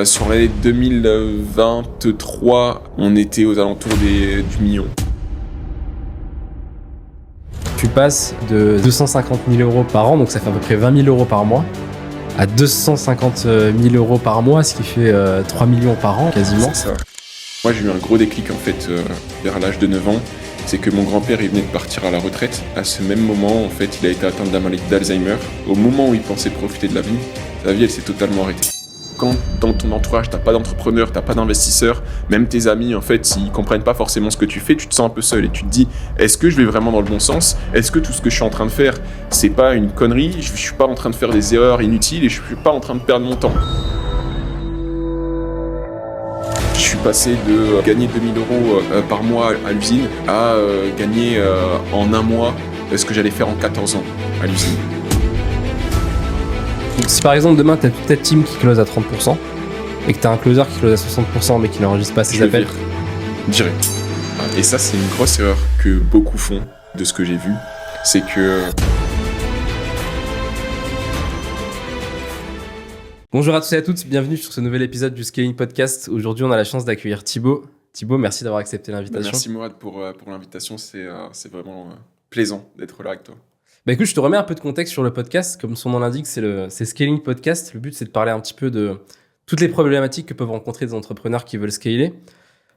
Sur l'année 2023, on était aux alentours du million. Tu passes de 250 000 euros par an, donc ça fait à peu près 20 000 euros par mois, à 250 000 euros par mois, ce qui fait 3 millions par an quasiment. C'est ça. Moi j'ai eu un gros déclic en fait vers l'âge de 9 ans. C'est que mon grand-père il venait de partir à la retraite. À ce même moment, en fait, il a été atteint de la maladie d'Alzheimer. Au moment où il pensait profiter de la vie elle s'est totalement arrêtée. Quand dans ton entourage, t'as pas d'entrepreneur, t'as pas d'investisseur, même tes amis, en fait, s'ils comprennent pas forcément ce que tu fais, tu te sens un peu seul et tu te dis, est-ce que je vais vraiment dans le bon sens? Est-ce que tout ce que je suis en train de faire, c'est pas une connerie? Je suis pas en train de faire des erreurs inutiles et je suis pas en train de perdre mon temps. Je suis passé de gagner 2000 euros par mois à l'usine à gagner en un mois ce que j'allais faire en 14 ans à l'usine. Si par exemple demain tu as toute ta team qui close à 30% et que tu as un closer qui close à 60% mais qui n'enregistre pas ses Je appels, vire direct. Et ça c'est une grosse erreur que beaucoup font de ce que j'ai vu, c'est que... Bonjour à tous et à toutes, bienvenue sur ce nouvel épisode du Scaling Podcast. Aujourd'hui, on a la chance d'accueillir Thibaut. Thibaut, merci d'avoir accepté l'invitation. Merci Mourad pour l'invitation, c'est vraiment plaisant d'être là avec toi. Bah écoute, je te remets un peu de contexte sur le podcast. Comme son nom l'indique, c'est Scaling Podcast. Le but, c'est de parler un petit peu de toutes les problématiques que peuvent rencontrer des entrepreneurs qui veulent scaler.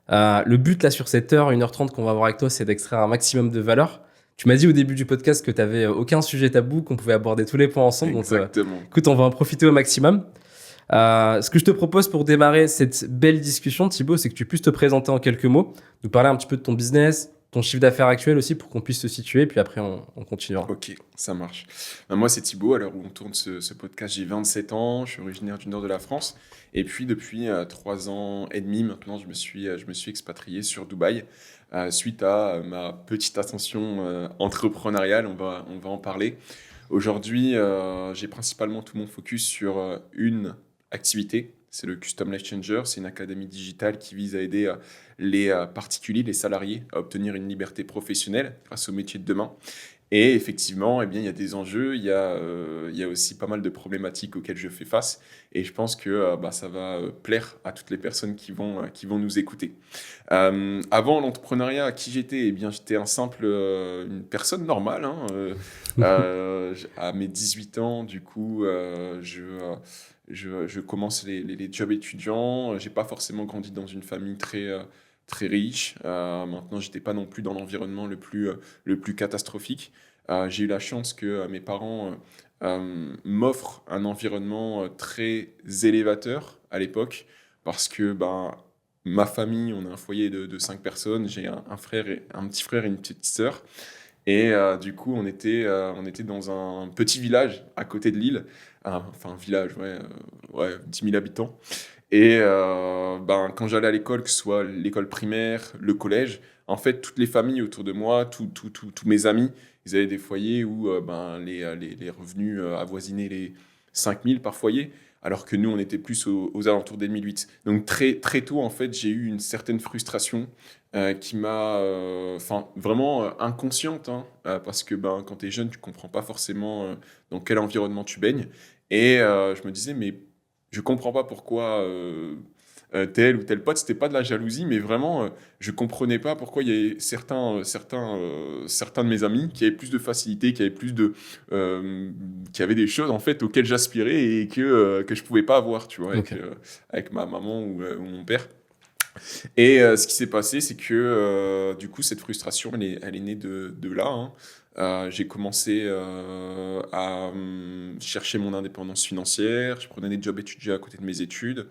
Le but, là, sur cette heure, 1h30 qu'on va avoir avec toi, c'est d'extraire un maximum de valeur. Tu m'as dit au début du podcast que tu n'avais aucun sujet tabou, qu'on pouvait aborder tous les points ensemble. Exactement. Donc, écoute, on va en profiter au maximum. Ce que je te propose pour démarrer cette belle discussion, Thibaut, c'est que tu puisses te présenter en quelques mots, nous parler un petit peu de ton business, ton chiffre d'affaires actuel aussi pour qu'on puisse se situer, puis après on continuera. Ok, ça marche. Moi c'est Thibaut, à l'heure où on tourne ce podcast, j'ai 27 ans, je suis originaire du nord de la France, et puis depuis 3 ans et demi maintenant, je me suis expatrié sur Dubaï, suite à ma petite ascension entrepreneuriale, on va en parler. Aujourd'hui, j'ai principalement tout mon focus sur une activité, c'est le Custom Life Changer, c'est une académie digitale qui vise à aider les particuliers, les salariés à obtenir une liberté professionnelle grâce au métier de demain. Et effectivement, eh bien, il y a des enjeux, il y a aussi pas mal de problématiques auxquelles je fais face. Et je pense que ça va plaire à toutes les personnes qui vont nous écouter. Avant l'entrepreneuriat, qui j'étais? Eh bien, j'étais une personne normale. À mes 18 ans, du coup, je commence les jobs étudiants. J'ai pas forcément grandi dans une famille très riche. Maintenant, j'étais pas non plus dans l'environnement le plus catastrophique. J'ai eu la chance que mes parents m'offrent un environnement très élévateur à l'époque, parce que ma famille, on a un foyer de 5 personnes. J'ai un petit frère et une petite sœur. Et du coup, on était dans un petit village à côté de Lille. Enfin, un village, 10 000 habitants. Et quand j'allais à l'école, que ce soit l'école primaire, le collège, en fait, toutes les familles autour de moi, tous mes amis, ils avaient des foyers où les revenus avoisinaient les 5 000 par foyer, alors que nous, on était plus aux alentours des 1 800. Donc très, très tôt, en fait, j'ai eu une certaine frustration qui m'a, vraiment inconsciente, parce que quand tu es jeune, tu comprends pas forcément dans quel environnement tu baignes. Et je me disais, mais je comprends pas pourquoi tel ou tel pote, c'était pas de la jalousie, mais vraiment, je comprenais pas pourquoi il y avait certains de mes amis qui avaient plus de facilité, qui avaient des choses en fait auxquelles j'aspirais et que je pouvais pas avoir, tu vois, avec ma maman ou mon père. Et ce qui s'est passé, c'est que du coup, cette frustration, elle est née de là. J'ai commencé à chercher mon indépendance financière. Je prenais des jobs étudiants à côté de mes études.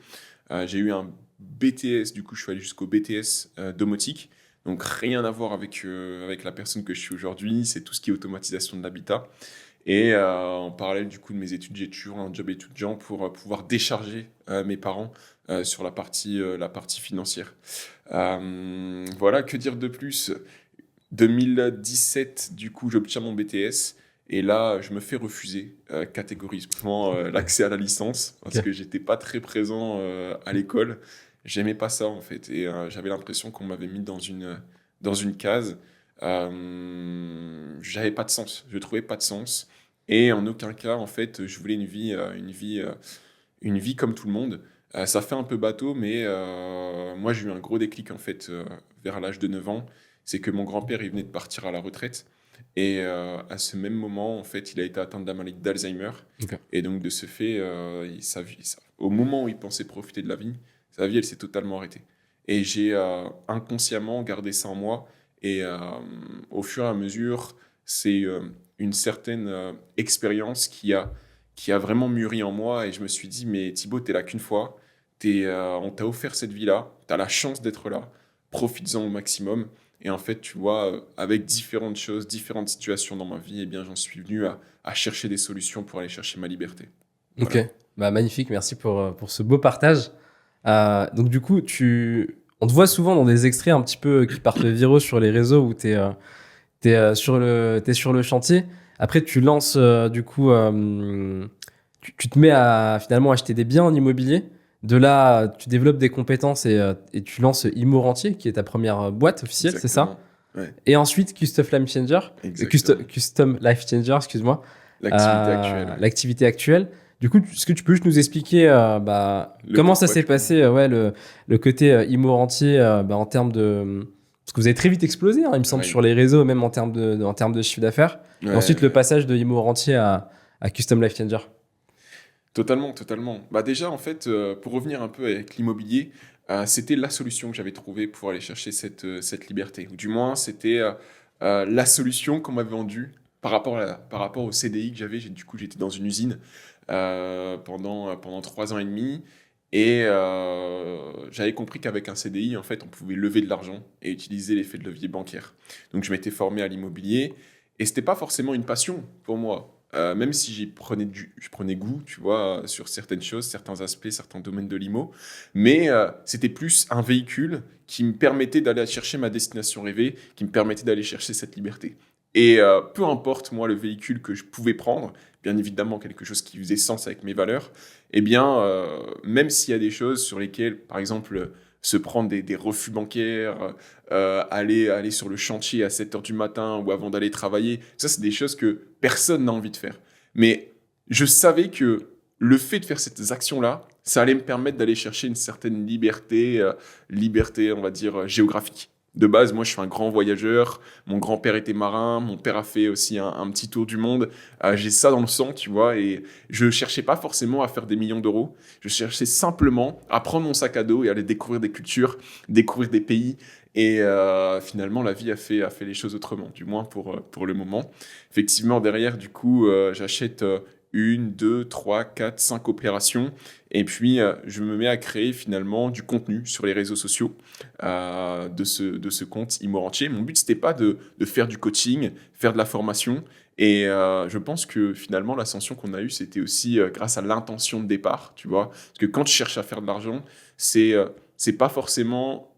J'ai eu un BTS, du coup, je suis allé jusqu'au BTS domotique. Donc, rien à voir avec la personne que je suis aujourd'hui. C'est tout ce qui est automatisation de l'habitat. Et en parallèle du coup de mes études, j'ai toujours un job étudiant pour pouvoir décharger mes parents sur la partie financière. Voilà, que dire de plus? 2017, du coup, j'obtiens mon BTS. Et là, je me fais refuser catégoriquement l'accès à la licence parce que j'étais pas très présent à l'école. J'aimais pas ça en fait. Et j'avais l'impression qu'on m'avait mis dans une case. J'avais pas de sens. Je trouvais pas de sens. Et en aucun cas, en fait, je voulais une vie comme tout le monde. Ça fait un peu bateau, mais moi, j'ai eu un gros déclic, en fait, vers l'âge de 9 ans. C'est que mon grand-père, il venait de partir à la retraite. Et à ce même moment, en fait, il a été atteint de la maladie d'Alzheimer. Ok. Et donc, de ce fait, au moment où il pensait profiter de la vie, sa vie, elle s'est totalement arrêtée. Et j'ai inconsciemment gardé ça en moi. Et au fur et à mesure, c'est une certaine expérience qui a vraiment mûri en moi. Et je me suis dit, mais Thibaut, t'es là qu'une fois. On t'a offert cette vie-là. T'as la chance d'être là. Profites-en au maximum. Et en fait, tu vois, avec différentes choses, différentes situations dans ma vie, eh bien, j'en suis venu à chercher des solutions pour aller chercher ma liberté. Ok, Voilà. bah, magnifique, merci pour ce beau partage. Donc du coup, on te voit souvent dans des extraits un petit peu qui partent viraux sur les réseaux où t'es sur le chantier. Après, tu lances, du coup, tu te mets à finalement acheter des biens en immobilier. De là, tu développes des compétences et tu lances Immo Rentier, qui est ta première boîte officielle, c'est ça? Exactement. Ouais, Et ensuite, Custom Life Changer, exactement. Custom Life Changer, excuse-moi, L'activité actuelle, ouais. l'activité actuelle. Du coup, est-ce que tu peux juste nous expliquer Le comment ça pourquoi s'est du comment. passé, ouais, le côté Immo Rentier, en termes de... Parce que vous avez très vite explosé, hein, il me semble, Ouais, sur les réseaux, même en termes de chiffre d'affaires. ouais, Et ensuite, le ouais. passage de Immo Rentier à Custom Life Changer. Totalement, totalement. Bah déjà, en fait, pour revenir un peu avec l'immobilier, c'était la solution que j'avais trouvée pour aller chercher cette liberté. Ou du moins, c'était la solution qu'on m'avait vendue par rapport au CDI que j'avais. Du coup, j'étais dans une usine pendant 3 ans et demi. Et j'avais compris qu'avec un CDI, en fait, on pouvait lever de l'argent et utiliser l'effet de levier bancaire. Donc, je m'étais formé à l'immobilier. Et c'était pas forcément une passion pour moi. Même si je prenais goût, tu vois, sur certaines choses, certains aspects, certains domaines de l'IMO. Mais c'était plus un véhicule qui me permettait d'aller chercher ma destination rêvée, qui me permettait d'aller chercher cette liberté. Et peu importe, moi, le véhicule que je pouvais prendre, bien évidemment quelque chose qui faisait sens avec mes valeurs, eh bien, même s'il y a des choses sur lesquelles, par exemple, se prendre des refus bancaires, aller sur le chantier à 7 heures du matin ou avant d'aller travailler, ça, c'est des choses que personne n'a envie de faire. Mais je savais que le fait de faire ces actions-là, ça allait me permettre d'aller chercher une certaine liberté, on va dire, géographique. De base, moi, je suis un grand voyageur. Mon grand-père était marin. Mon père a fait aussi un petit tour du monde. J'ai ça dans le sang, tu vois. Et je cherchais pas forcément à faire des millions d'euros. Je cherchais simplement à prendre mon sac à dos et aller découvrir des cultures, découvrir des pays. Et finalement, la vie a fait les choses autrement, du moins pour le moment. Effectivement, derrière, du coup, j'achète une, deux, trois, quatre, cinq opérations. Et puis, je me mets à créer finalement du contenu sur les réseaux sociaux de ce compte Immo Rentier. Mon but, c'était pas de faire du coaching, faire de la formation. Et je pense que finalement, l'ascension qu'on a eue, c'était aussi grâce à l'intention de départ, tu vois. Parce que quand tu cherches à faire de l'argent, c'est pas forcément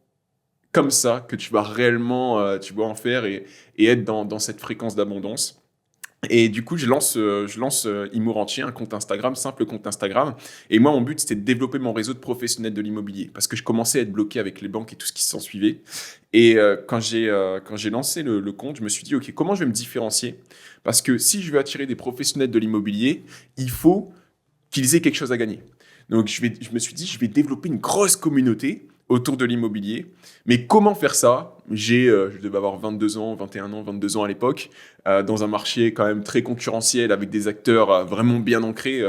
comme ça que tu vas réellement tu vas en faire et être dans cette fréquence d'abondance. Et du coup, je lance Immo Rentier, un compte Instagram, simple compte Instagram. Et moi, mon but, c'était de développer mon réseau de professionnels de l'immobilier parce que je commençais à être bloqué avec les banques et tout ce qui s'en suivait. Et quand j'ai lancé le compte, je me suis dit, OK, comment je vais me différencier? Parce que si je veux attirer des professionnels de l'immobilier, il faut qu'ils aient quelque chose à gagner. Donc, je me suis dit, je vais développer une grosse communauté autour de l'immobilier. Mais comment faire ça? Je devais avoir 22 ans, 21 ans, 22 ans à l'époque, dans un marché quand même très concurrentiel avec des acteurs vraiment bien ancrés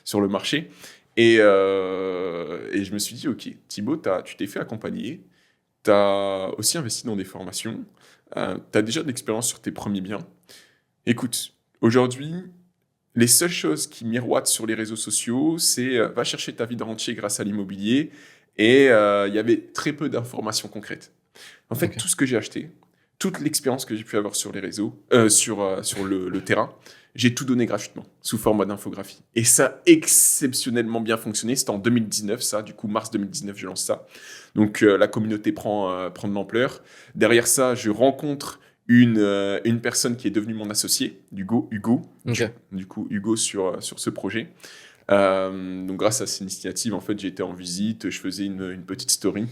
sur le marché. Et je me suis dit, OK, Thibaut, tu t'es fait accompagner, tu as aussi investi dans des formations, tu as déjà de l'expérience sur tes premiers biens. Écoute, aujourd'hui, les seules choses qui miroitent sur les réseaux sociaux, c'est va chercher ta vie de rentier grâce à l'immobilier. Et il y avait très peu d'informations concrètes. En fait, Ok. tout ce que j'ai acheté, toute l'expérience que j'ai pu avoir sur les réseaux, sur le terrain, j'ai tout donné gratuitement, sous format d'infographie. Et ça a exceptionnellement bien fonctionné. C'était en 2019, ça. Du coup, mars 2019, je lance ça. Donc, la communauté prend de l'ampleur. Derrière ça, je rencontre une personne qui est devenue mon associé, Hugo, Ok. du coup, Hugo sur ce projet. Donc grâce à cette initiative, en fait, j'ai été en visite, je faisais une petite story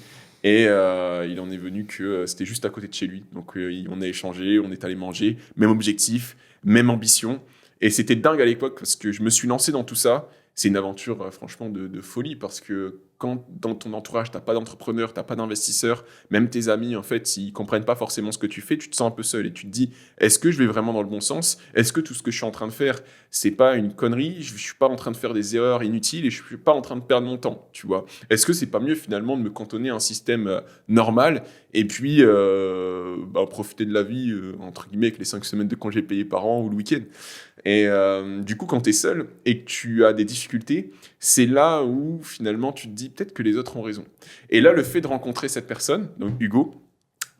et il en est venu que c'était juste à côté de chez lui. Donc on a échangé, on est allé manger, même objectif, même ambition. Et c'était dingue à l'époque parce que je me suis lancé dans tout ça c'est une aventure franchement de folie parce que quand dans ton entourage, tu n'as pas d'entrepreneur, tu n'as pas d'investisseur, même tes amis, en fait, ils comprennent pas forcément ce que tu fais, tu te sens un peu seul et tu te dis, est-ce que je vais vraiment dans le bon sens? Est-ce que tout ce que je suis en train de faire, c'est pas une connerie? Je suis pas en train de faire des erreurs inutiles et je suis pas en train de perdre mon temps, tu vois? Est-ce que c'est pas mieux finalement de me cantonner à un système normal et puis profiter de la vie, entre guillemets, avec les 5 semaines de congés payés par an ou le week-end? Et du coup, quand tu es seul et que tu as des difficultés, c'est là où finalement tu te dis peut-être que les autres ont raison. Et là, le fait de rencontrer cette personne, donc Hugo,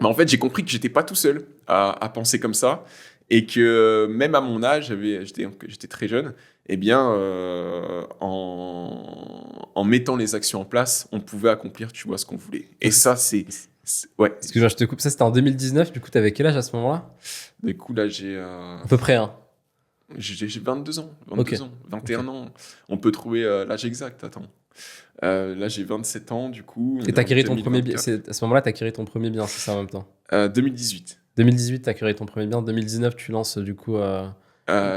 en fait, j'ai compris que j'étais pas tout seul à penser comme ça et que même à mon âge, j'étais très jeune, eh bien, en mettant les actions en place, on pouvait accomplir, tu vois, ce qu'on voulait. Et ça, ouais. Excuse-moi, je te coupe. Ça, c'était en 2019. Du coup, t'avais quel âge à ce moment-là? Du coup, là, j'ai À peu près, hein. J'ai 22 ans, Ok. 21 ans. On peut trouver l'âge exact, attends. Là, j'ai 27 ans, du coup. Et On est t'as en acquis ton premier bien. 2024. À ce moment-là, t'as acquis ton premier bien, c'est ça en même temps. 2018, 2018, t'as acquis ton premier bien. 2019, tu lances du coup.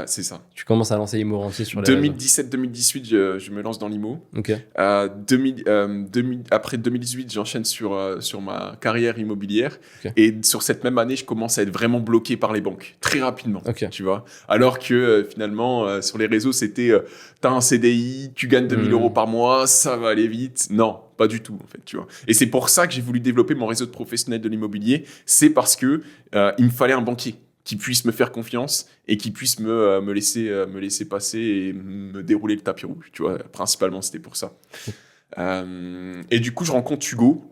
c'est ça. Tu commences à lancer Imo Rentier sur les réseaux. 2017-2018, je me lance dans l'IMO. Ok. 2000, après 2018, j'enchaîne sur ma carrière immobilière. Ok. Et sur cette même année, je commence à être vraiment bloqué par les banques, très rapidement, Ok. tu vois. Alors que finalement, sur les réseaux, c'était t'as un CDI, tu gagnes 2000 euros par mois, ça va aller vite. Non, pas du tout, en fait, tu vois. Et c'est pour ça que j'ai voulu développer mon réseau de professionnels de l'immobilier. C'est parce que il me fallait un banquier qui puisse me faire confiance et qui puisse me laisser passer et me dérouler le tapis rouge, tu vois. Principalement, c'était pour ça. Et du coup, je rencontre Hugo,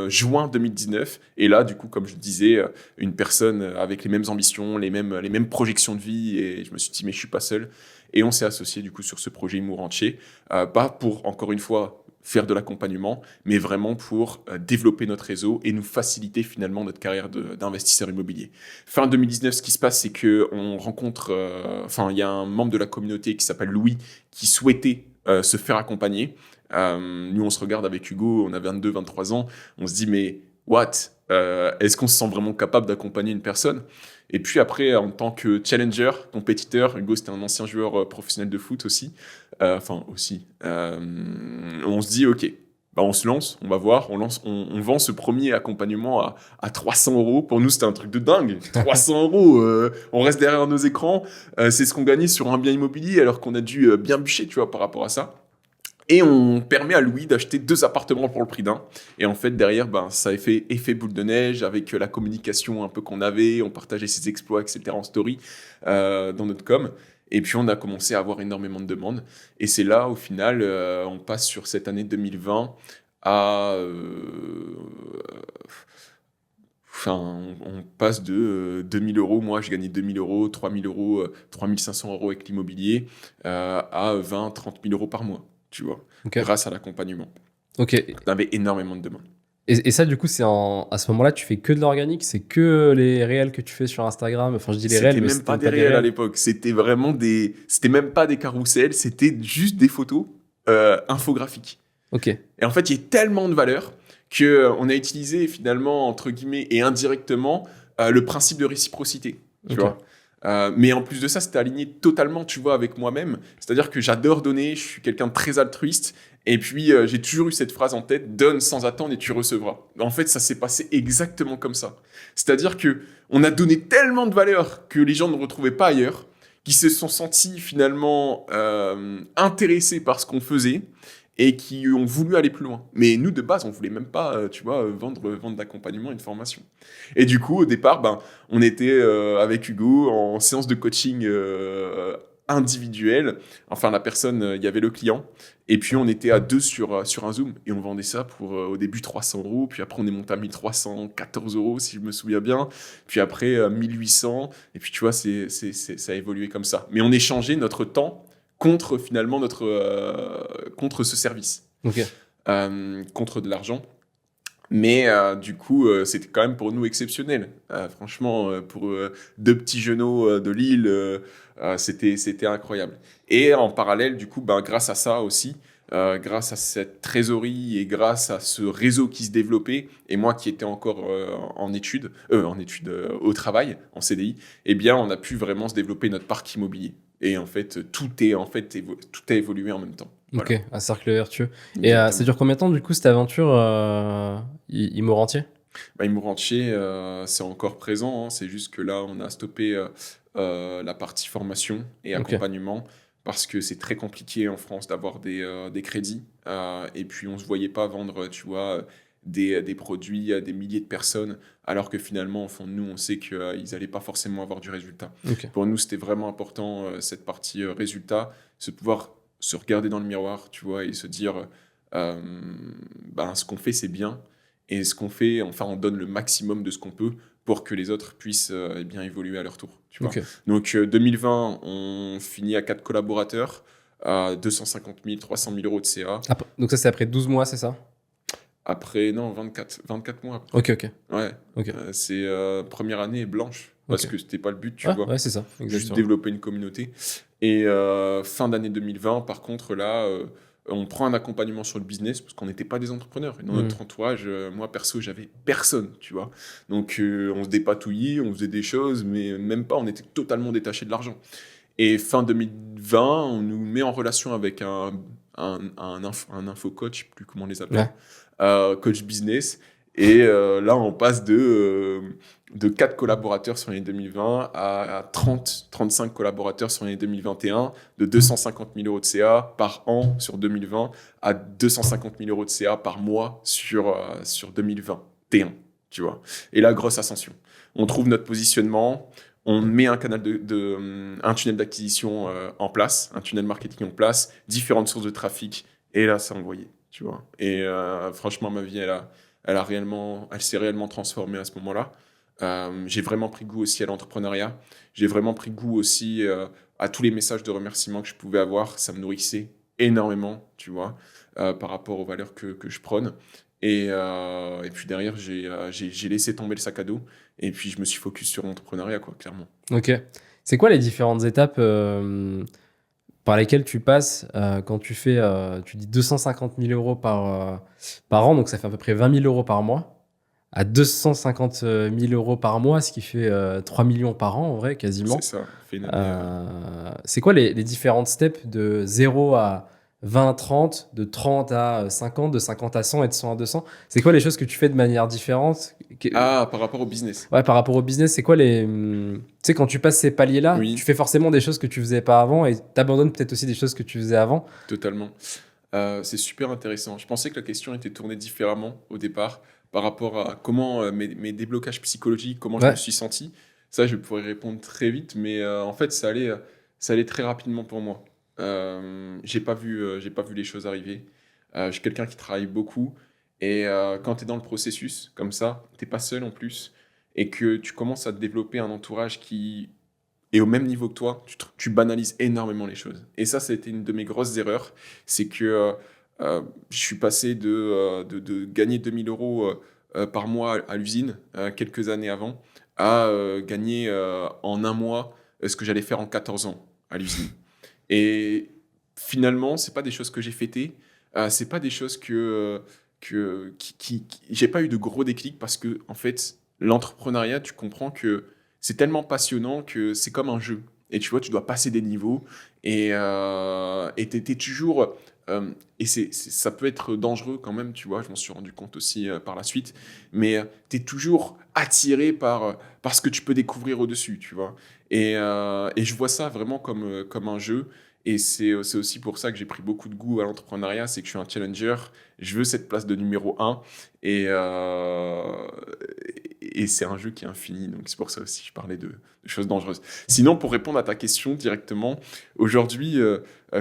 juin 2019. Et là, du coup, comme je disais, une personne avec les mêmes ambitions, les mêmes projections de vie. Et je me suis dit, mais je suis pas seul. Et on s'est associé, du coup, sur ce projet Imo Rentier. Pas pour, encore une fois, faire de l'accompagnement, mais vraiment pour développer notre réseau et nous faciliter finalement notre carrière d'investisseur immobilier. Fin 2019, ce qui se passe, c'est qu'on rencontre, il y a un membre de la communauté qui s'appelle Louis qui souhaitait se faire accompagner. Nous, on se regarde avec Hugo, on a 22, 23 ans, on se dit, mais what? Est-ce qu'on se sent vraiment capable d'accompagner une personne? Et puis après, en tant que challenger, compétiteur, Hugo, c'était un ancien joueur professionnel de foot aussi. On se dit, OK, on se lance, on va voir, on vend ce premier accompagnement à 300 euros. Pour nous, c'était un truc de dingue. 300 euros, on reste derrière nos écrans. C'est ce qu'on gagnait sur un bien immobilier alors qu'on a dû bien bûcher, tu vois, par rapport à ça. Et on permet à Louis d'acheter 2 appartements pour le prix d'un. Et en fait, derrière, ça a fait effet boule de neige avec la communication un peu qu'on avait. On partageait ses exploits, etc. en story dans notre com. Et puis, on a commencé à avoir énormément de demandes. Et c'est là, au final, on passe sur cette année 2020 à... on passe de 2000 euros. Moi, je gagnais 2000 euros, 3000 euros, 3500 euros avec l'immobilier à 20, 30 000 euros par mois. Tu vois, grâce à l'accompagnement. Ok. On avait énormément de demandes. Et ça, du coup, à ce moment-là, tu fais que de l'organique, c'est que les réels que tu fais sur Instagram. Enfin, je dis les réels, mais c'était même pas des réels à l'époque. C'était vraiment c'était même pas des carousels, c'était juste des photos infographiques. Ok. Et en fait, il y a tellement de valeur qu'on a utilisé finalement, entre guillemets, et indirectement, le principe de réciprocité. Tu vois. Mais en plus de ça, c'était aligné totalement, tu vois, avec moi-même. C'est-à-dire que j'adore donner, je suis quelqu'un de très altruiste. Et puis, j'ai toujours eu cette phrase en tête, donne sans attendre et tu recevras. En fait, ça s'est passé exactement comme ça. C'est-à-dire que on a donné tellement de valeur que les gens ne retrouvaient pas ailleurs, qui se sont sentis finalement intéressés par ce qu'on faisait et qui ont voulu aller plus loin. Mais nous, de base, on voulait même pas, tu vois, vendre d'accompagnement, une formation. Et du coup, au départ, on était avec Hugo en séance de coaching individuelle. Enfin, la personne, il y avait le client. Et puis, on était à 2 sur un Zoom. Et on vendait ça pour, au début, 300 euros. Puis après, on est monté à 1314 euros, si je me souviens bien. Puis après, 1800. Et puis, tu vois, ça a évolué comme ça. Mais on échangeait notre temps contre finalement contre ce service, contre de l'argent. Mais du coup, c'était quand même pour nous exceptionnel. Franchement, pour 2 petits genoux de Lille, c'était incroyable. Et en parallèle, du coup, grâce à ça aussi, grâce à cette trésorerie et grâce à ce réseau qui se développait, et moi qui étais encore en études, au travail, en CDI, eh bien, on a pu vraiment se développer notre parc immobilier. Et en fait, tout a évolué en même temps. Ok, un cercle vertueux. Et Exactement. ça dure combien de temps, du coup, cette aventure Imo-Rentier? Bah, Imo-Rentier, c'est encore présent, hein. C'est juste que là, on a stoppé la partie formation et Ok, accompagnement parce que c'est très compliqué en France d'avoir des crédits. Et puis, on ne se voyait pas vendre, tu vois, des produits à des milliers de personnes, alors que finalement, au fond de nous, on sait qu'ils n'allaient pas forcément avoir du résultat. ok. Pour nous, c'était vraiment important, cette partie résultat, se pouvoir se regarder dans le miroir, tu vois, et se dire, euh, ben, ce qu'on fait, c'est bien. Et ce qu'on fait, enfin, on donne le maximum de ce qu'on peut pour que les autres puissent eh bien évoluer à leur tour. Tu vois. Ok. Donc 2020, on finit à 4 collaborateurs, à 250 000, 300 000 euros de CA. Donc ça, c'est après 12 mois, c'est ça? Après, non, 24 mois après. Ok, ok. Ouais, Ok. c'est première année blanche, parce Ok. que c'était pas le but, tu Ouais, vois. ouais, c'est ça, Juste exactement. développer une communauté. Et fin d'année 2020, par contre, là, on prend un accompagnement sur le business parce qu'on n'était pas des entrepreneurs. Et dans Hmm. notre entourage, moi perso, j'avais personne, tu vois. Donc on se dépatouillait, on faisait des choses, mais même pas, on était totalement détaché de l'argent. Et fin 2020, on nous met en relation avec un info-coach, je sais plus comment on les appelle, Ouais. coach business. Et là, on passe de 4 collaborateurs sur l'année 2020 à 30, 35 collaborateurs sur l'année 2021, de 250 000 euros de CA par an sur 2020 à 250 000 euros de CA par mois sur 2021, tu vois. Et là, grosse ascension. On trouve notre positionnement, on met un canal un tunnel d'acquisition en place, un tunnel marketing en place, différentes sources de trafic, et là, ça envoyé, tu vois. Et franchement, ma vie, elle s'est réellement transformée à ce moment-là. J'ai vraiment pris goût aussi à l'entrepreneuriat. J'ai vraiment pris goût aussi à tous les messages de remerciement que je pouvais avoir. Ça me nourrissait énormément, tu vois, par rapport aux valeurs que je prône. Et puis derrière, j'ai laissé tomber le sac à dos. Et puis je me suis focus sur l'entrepreneuriat, quoi, clairement. Ok. C'est quoi les différentes étapes par lesquelles tu passes quand tu fais, tu dis 250 000 euros par an, donc ça fait à peu près 20 000 euros par mois, à 250 000 euros par mois, ce qui fait 3 millions par an en vrai, C'est quasiment. ça, fait une année. C'est quoi les différentes steps de 0 à 20 à 30, de 30 à 50, de 50 à 100 et de 100 à 200? C'est quoi les choses que tu fais de manière différente? Ah, par rapport au business. Ouais, par rapport au business, c'est quoi les. Tu sais, quand tu passes ces paliers-là, tu Oui, fais forcément des choses que tu faisais pas avant et t'abandonnes peut-être aussi des choses que tu faisais avant. totalement. C'est super intéressant. Je pensais que la question était tournée différemment au départ par rapport à comment mes déblocages psychologiques, comment je me Ouais, suis senti. Ça, je pourrais répondre très vite, mais en fait, ça allait très rapidement pour moi. J'ai pas vu les choses arriver. Je suis quelqu'un qui travaille beaucoup et quand tu es dans le processus comme ça, t'es pas seul en plus et que tu commences à te développer un entourage qui et au même niveau que toi, tu banalises énormément les choses. Et ça a été une de mes grosses erreurs. C'est que je suis passé de gagner 2000 euros par mois à l'usine quelques années avant à gagner en un mois ce que j'allais faire en 14 ans à l'usine. Et finalement, c'est pas des choses que j'ai fêtées. C'est pas des choses j'ai pas eu de gros déclics parce que en fait, l'entrepreneuriat, tu comprends que c'est tellement passionnant que c'est comme un jeu. Et tu vois, tu dois passer des niveaux et t'es toujours. Et ça peut être dangereux quand même, tu vois, je m'en suis rendu compte aussi par la suite. Mais tu es toujours attiré par ce que tu peux découvrir au-dessus, tu vois. Et je vois ça vraiment comme un jeu. Et c'est aussi pour ça que j'ai pris beaucoup de goût à l'entrepreneuriat, c'est que je suis un challenger, je veux cette place de numéro un, et, euh, et c'est un jeu qui est infini, donc c'est pour ça aussi que je parlais de choses dangereuses. Sinon, pour répondre à ta question directement, aujourd'hui,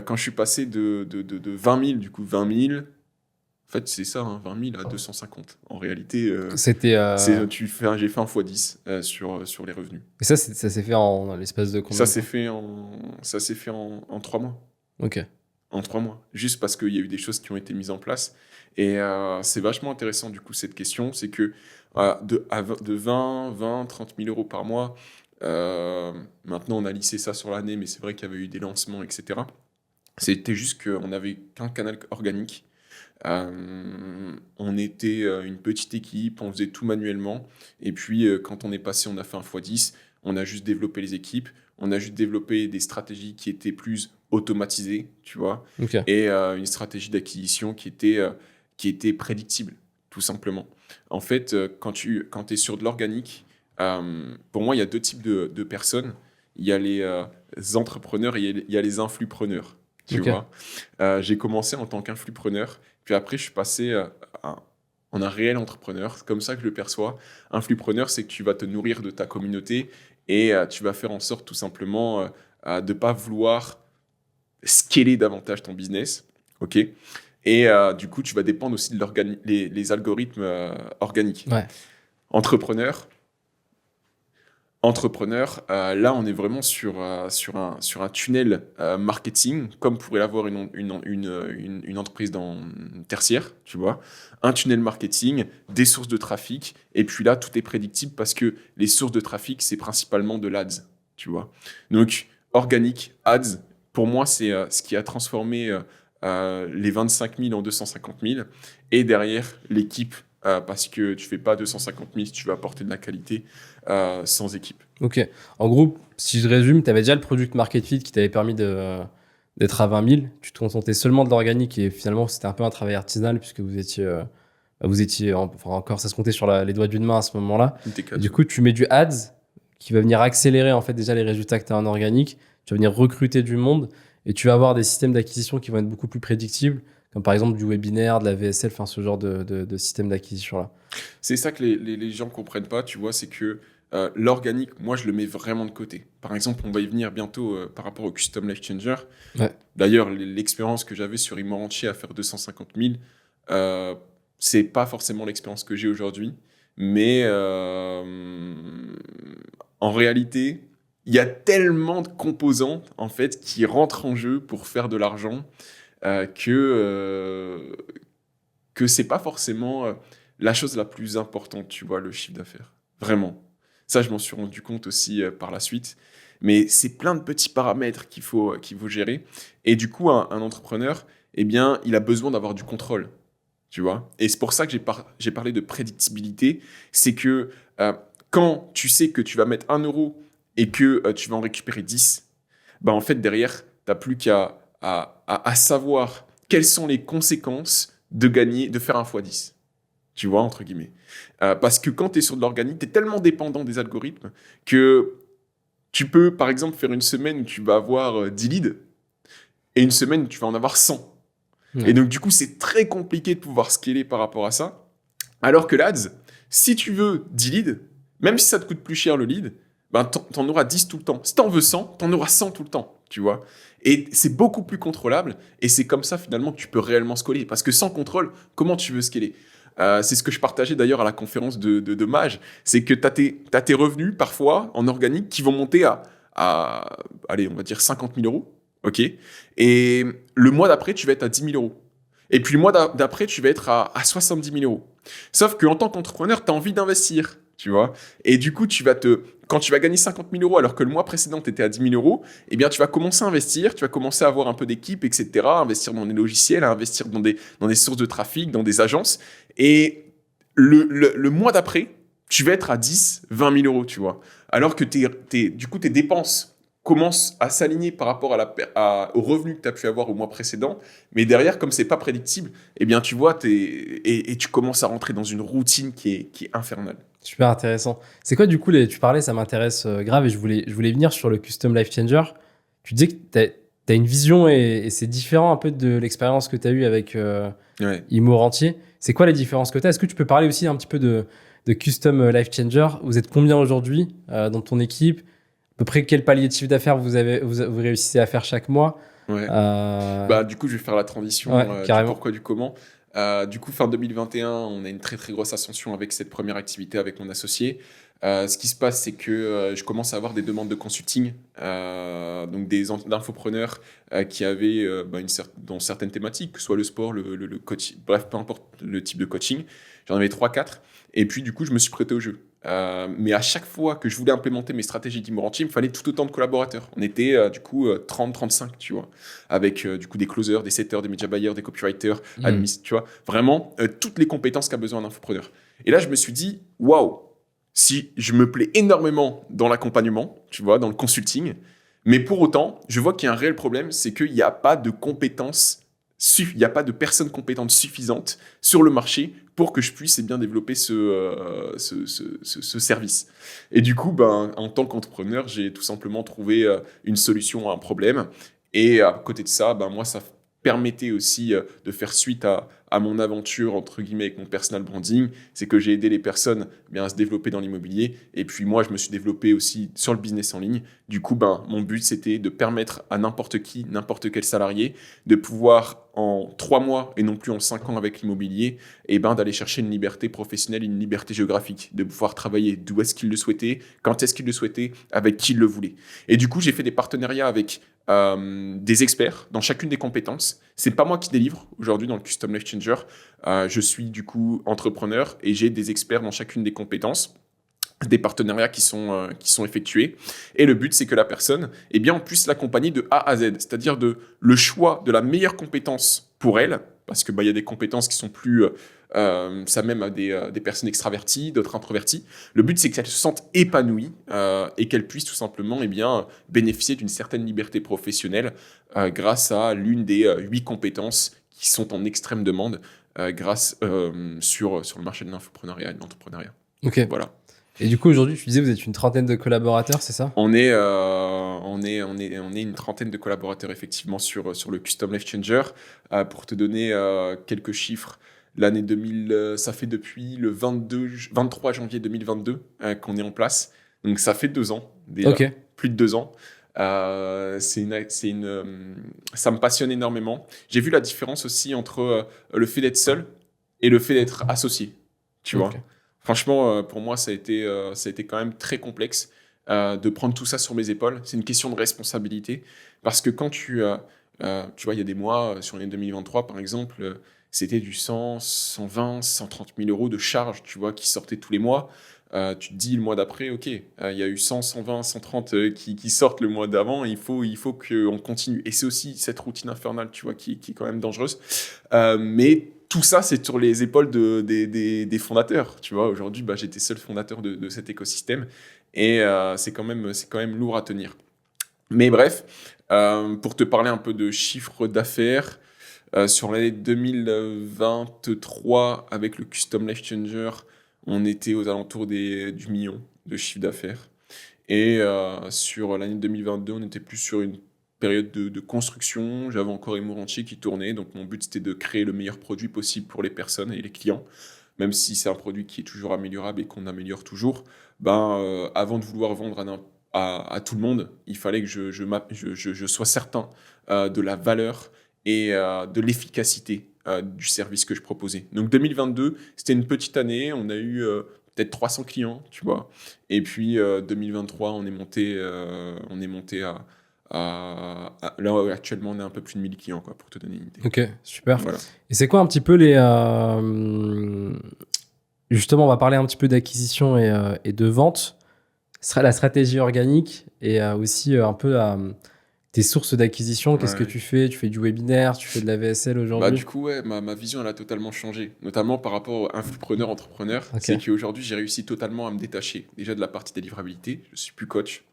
quand je suis passé de 20 000, du coup 20 000, en fait c'est ça, hein, 20 000 à 250. En réalité, c'était. j'ai fait un x10 sur les revenus. Et ça, ça s'est fait en l'espace de combien Ça de s'est temps? fait en 3 mois. Ok. En 3 mois. Juste parce qu'il y a eu des choses qui ont été mises en place. Et c'est vachement intéressant, du coup, cette question. C'est que de 20, 30 000 euros par mois, maintenant on a lissé ça sur l'année, mais c'est vrai qu'il y avait eu des lancements, etc. C'était juste qu'on n'avait qu'un canal organique. On était une petite équipe, on faisait tout manuellement. Et puis, quand on est passé, on a fait un x10, on a juste développé les équipes, On a juste développé des stratégies qui étaient plus automatisées, tu vois, Ok. et une stratégie d'acquisition qui était prédictible, tout simplement. En fait, quand tu es sur de l'organique, pour moi, il y a deux types de personnes. Il y a les entrepreneurs et il y a les influpreneurs, tu Ok. vois. J'ai commencé en tant qu'influpreneur, puis après, je suis passé en un réel entrepreneur. C'est comme ça que je le perçois. Influpreneur, c'est que tu vas te nourrir de ta communauté et tu vas faire en sorte tout simplement de ne pas vouloir scaler davantage ton business. OK. Et du coup, tu vas dépendre aussi de les algorithmes organiques. Ouais. Entrepreneur, là, on est vraiment sur un tunnel marketing, comme pourrait l'avoir une entreprise dans tertiaire, tu vois. Un tunnel marketing, des sources de trafic, et puis là, tout est prédictible parce que les sources de trafic, c'est principalement de l'ADS, tu vois. Donc, organique, ads, pour moi, c'est ce qui a transformé les 25 000 en 250 000, et derrière, l'équipe, parce que tu fais pas 250 000 si tu veux apporter de la qualité sans équipe. Ok. En gros, si je résume, tu avais déjà le product market fit qui t'avait permis d'être à 20 000. Tu te contentais seulement de l'organique et finalement, c'était un peu un travail artisanal puisque enfin, encore, ça se comptait sur les doigts d'une main à ce moment-là. Et du coup, tu mets du ads qui va venir accélérer en fait déjà les résultats que tu as en organique. Tu vas venir recruter du monde et tu vas avoir des systèmes d'acquisition qui vont être beaucoup plus prédictibles, comme par exemple du webinaire, de la VSL, enfin ce genre de système d'acquisition-là. C'est ça que les gens ne comprennent pas, tu vois, c'est que l'organique, moi, je le mets vraiment de côté. Par exemple, on va y venir bientôt par rapport au Custom Life Changer. Ouais. D'ailleurs, l'expérience que j'avais sur Imorantier à faire 250 000, c'est pas forcément l'expérience que j'ai aujourd'hui. Mais en réalité, il y a tellement de composantes en fait, qui rentrent en jeu pour faire de l'argent que c'est pas forcément la chose la plus importante, tu vois, le chiffre d'affaires. Vraiment. Ça, je m'en suis rendu compte aussi par la suite. Mais c'est plein de petits paramètres qu'il faut gérer. Et du coup, un entrepreneur, eh bien, il a besoin d'avoir du contrôle, tu vois. Et c'est pour ça que j'ai parlé de prédictibilité. C'est que quand tu sais que tu vas mettre 1 euro et que tu vas en récupérer 10, bah, en fait, derrière, tu n'as plus qu'à à savoir quelles sont les conséquences de faire un x10. Tu vois, entre guillemets. Parce que quand tu es sur de l'organique, tu es tellement dépendant des algorithmes que tu peux, par exemple, faire une semaine où tu vas avoir 10 leads et une semaine où tu vas en avoir 100. Ouais. Et donc, du coup, c'est très compliqué de pouvoir scaler par rapport à ça. Alors que l'ADS, si tu veux 10 leads, même si ça te coûte plus cher le lead, ben, t'en auras 10 tout le temps. Si t'en veux 100, t'en auras 100 tout le temps, tu vois. Et c'est beaucoup plus contrôlable. Et c'est comme ça, finalement, que tu peux réellement scaler. Parce que sans contrôle, comment tu veux scaler ? C'est ce que je partageais d'ailleurs à la conférence de Mage. C'est que t'as tes revenus, parfois, en organique, qui vont monter à allez, on va dire 50 000 euros. OK ? Et le mois d'après, tu vas être à 10 000 euros. Et puis le mois d'après, tu vas être à 70 000 euros. Sauf qu'en tant qu'entrepreneur, tu as envie d'investir, tu vois. Et du coup, quand tu vas gagner 50 000 euros alors que le mois précédent, tu étais à 10 000 euros, eh bien, tu vas commencer à investir, tu vas commencer à avoir un peu d'équipe, etc., à investir dans des logiciels, à investir dans des sources de trafic, dans des agences. Et le mois d'après, tu vas être à 10, 20 000 euros, tu vois. Alors que du coup, tes dépenses commencent à s'aligner par rapport au revenu que tu as pu avoir au mois précédent. Mais derrière, comme c'est pas prédictible, eh bien, tu vois, et tu commences à rentrer dans une routine qui est infernale. Super intéressant. C'est quoi du coup, tu parlais, ça m'intéresse grave et je voulais venir sur le Custom Life Changer. Tu disais que tu as une vision et c'est différent un peu de l'expérience que tu as eue avec Ouais. Imo Rentier. C'est quoi les différences que tu as ? Est-ce que tu peux parler aussi un petit peu de Custom Life Changer ? Vous êtes combien aujourd'hui dans ton équipe ? À peu près quel palier de chiffre d'affaires vous réussissez à faire chaque mois ? Ouais. Euh, Bah, du coup, je vais faire la transition Ouais, du carrément. pourquoi, du comment. Du coup, fin 2021, on a une très très grosse ascension avec cette première activité avec mon associé. Ce qui se passe, c'est que je commence à avoir des demandes de consulting, donc d'infopreneurs qui avaient dans certaines thématiques, que ce soit le sport, le coaching, bref, peu importe le type de coaching. J'en avais 3-4. Et puis, du coup, je me suis prêté au jeu. Mais à chaque fois que je voulais implémenter mes stratégies d'Imorantier, il me fallait tout autant de collaborateurs. On était du coup 30-35, tu vois, avec du coup des closers, des setters, des media buyers, des copywriters, admin, tu vois, vraiment toutes les compétences qu'a besoin un infopreneur. Et là, je me suis dit, waouh, si je me plais énormément dans l'accompagnement, tu vois, dans le consulting, mais pour autant, je vois qu'il y a un réel problème, c'est qu'il n'y a pas de compétences, il n'y a pas de personnes compétentes suffisantes sur le marché pour que je puisse bien développer ce service. Et du coup, en tant qu'entrepreneur, j'ai tout simplement trouvé une solution à un problème. Et à côté de ça, moi, ça permettait aussi de faire suite à mon aventure, entre guillemets, avec mon personal branding. C'est que j'ai aidé les personnes à se développer dans l'immobilier. Et puis moi, je me suis développé aussi sur le business en ligne. Du coup, mon but, c'était de permettre à n'importe qui, n'importe quel salarié, de pouvoir en 3 mois et non plus en 5 ans avec l'immobilier, d'aller chercher une liberté professionnelle, une liberté géographique, de pouvoir travailler d'où est-ce qu'il le souhaitait, quand est-ce qu'il le souhaitait, avec qui il le voulait. Et du coup, j'ai fait des partenariats avec des experts dans chacune des compétences. C'est pas moi qui délivre aujourd'hui dans le Custom Life Changer. Je suis du coup entrepreneur et j'ai des experts dans chacune des compétences, des partenariats qui sont effectués. Et le but, c'est que la personne, on puisse l'accompagner de A à Z, c'est-à-dire le choix de la meilleure compétence pour elle, parce que y a des compétences qui sont plus ça même à des personnes extraverties, d'autres introverties. Le but, c'est qu'elles se sentent épanouies et qu'elles puissent tout simplement bénéficier d'une certaine liberté professionnelle grâce à l'une des 8 compétences qui sont en extrême demande sur le marché de l'infoprenariat et de l'entrepreneuriat. Ok. Voilà. Et du coup, aujourd'hui, tu disais vous êtes une trentaine de collaborateurs, c'est ça ? On est une trentaine de collaborateurs effectivement sur le Custom Life Changer. Pour te donner quelques chiffres, l'année 2000, ça fait depuis le 23 janvier 2022 qu'on est en place. Donc ça fait 2 ans déjà, plus de 2 ans. Ça me passionne énormément. J'ai vu la différence aussi entre le fait d'être seul et le fait d'être associé. Tu vois. Franchement, pour moi, ça a été quand même très complexe de prendre tout ça sur mes épaules. C'est une question de responsabilité. Parce que quand tu vois, il y a des mois, sur l'année 2023, par exemple, c'était du 100, 120, 130 000 euros de charges, tu vois, qui sortaient tous les mois. Tu te dis le mois d'après, ok, il y a eu 100, 120, 130 qui sortent le mois d'avant, il faut qu'on continue. Et c'est aussi cette routine infernale, tu vois, qui est quand même dangereuse. Mais tout ça, c'est sur les épaules des fondateurs. Tu vois, aujourd'hui, j'étais seul fondateur de cet écosystème et c'est quand même lourd à tenir. Mais bref, pour te parler un peu de chiffre d'affaires, sur l'année 2023, avec le Custom Life Changer, on était aux alentours du million de chiffre d'affaires. Et sur l'année 2022, on était plus sur une période de construction. J'avais encore Emoranchi qui tournait. Donc, mon but, c'était de créer le meilleur produit possible pour les personnes et les clients. Même si c'est un produit qui est toujours améliorable et qu'on améliore toujours, avant de vouloir vendre à tout le monde, il fallait que je sois certain de la valeur et de l'efficacité du service que je proposais. Donc 2022, c'était une petite année, on a eu peut-être 300 clients, tu vois. Et puis 2023, on est monté là, actuellement, on est un peu plus de 1000 clients, quoi, pour te donner une idée. Ok, super. Voilà. Et c'est quoi un petit peu justement, on va parler un petit peu d'acquisition et de vente. Ce sera la stratégie organique et aussi un peu tes sources d'acquisition. Qu'est-ce que tu fais ? Tu fais du webinaire, tu fais de la VSL aujourd'hui ? Du coup, ma vision, elle a totalement changé, notamment par rapport aux infopreneurs-entrepreneurs. Ok. C'est qu'aujourd'hui, j'ai réussi totalement à me détacher déjà de la partie délivrabilité. Je suis plus coach.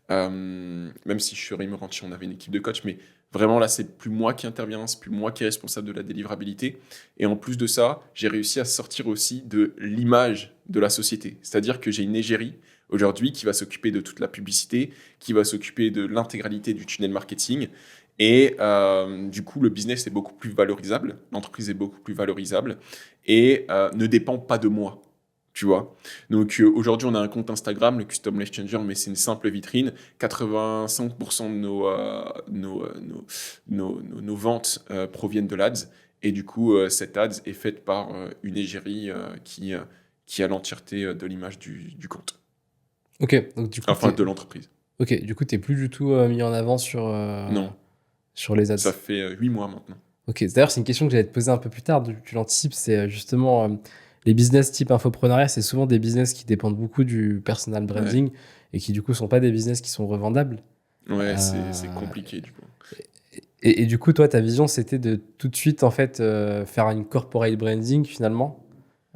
Même si je suis Emoranchi, on avait une équipe de coach, mais vraiment là, c'est plus moi qui interviens, c'est plus moi qui est responsable de la délivrabilité. Et en plus de ça, j'ai réussi à sortir aussi de l'image de la société. C'est-à-dire que j'ai une égérie aujourd'hui qui va s'occuper de toute la publicité, qui va s'occuper de l'intégralité du tunnel marketing. Et du coup, le business est beaucoup plus valorisable, l'entreprise est beaucoup plus valorisable et ne dépend pas de moi. Tu vois. Donc aujourd'hui, on a un compte Instagram, le Custom Life Changer, mais c'est une simple vitrine. 85% de nos ventes proviennent de l'ADS. Et du coup, cette ADS est faite par une égérie qui a l'entièreté de l'image du compte. Ok. Donc, du coup, de l'entreprise. Ok. Du coup, tu n'es plus du tout mis en avant non. Sur les ads. Ça fait 8 mois maintenant. Ok. D'ailleurs, c'est une question que j'allais te poser un peu plus tard. Tu l'anticipes. C'est justement... les business type infoprenariat, c'est souvent des business qui dépendent beaucoup du personal branding et qui du coup sont pas des business qui sont revendables. Ouais, c'est compliqué du coup. Et du coup, toi, ta vision, c'était de tout de suite en fait faire une corporate branding finalement.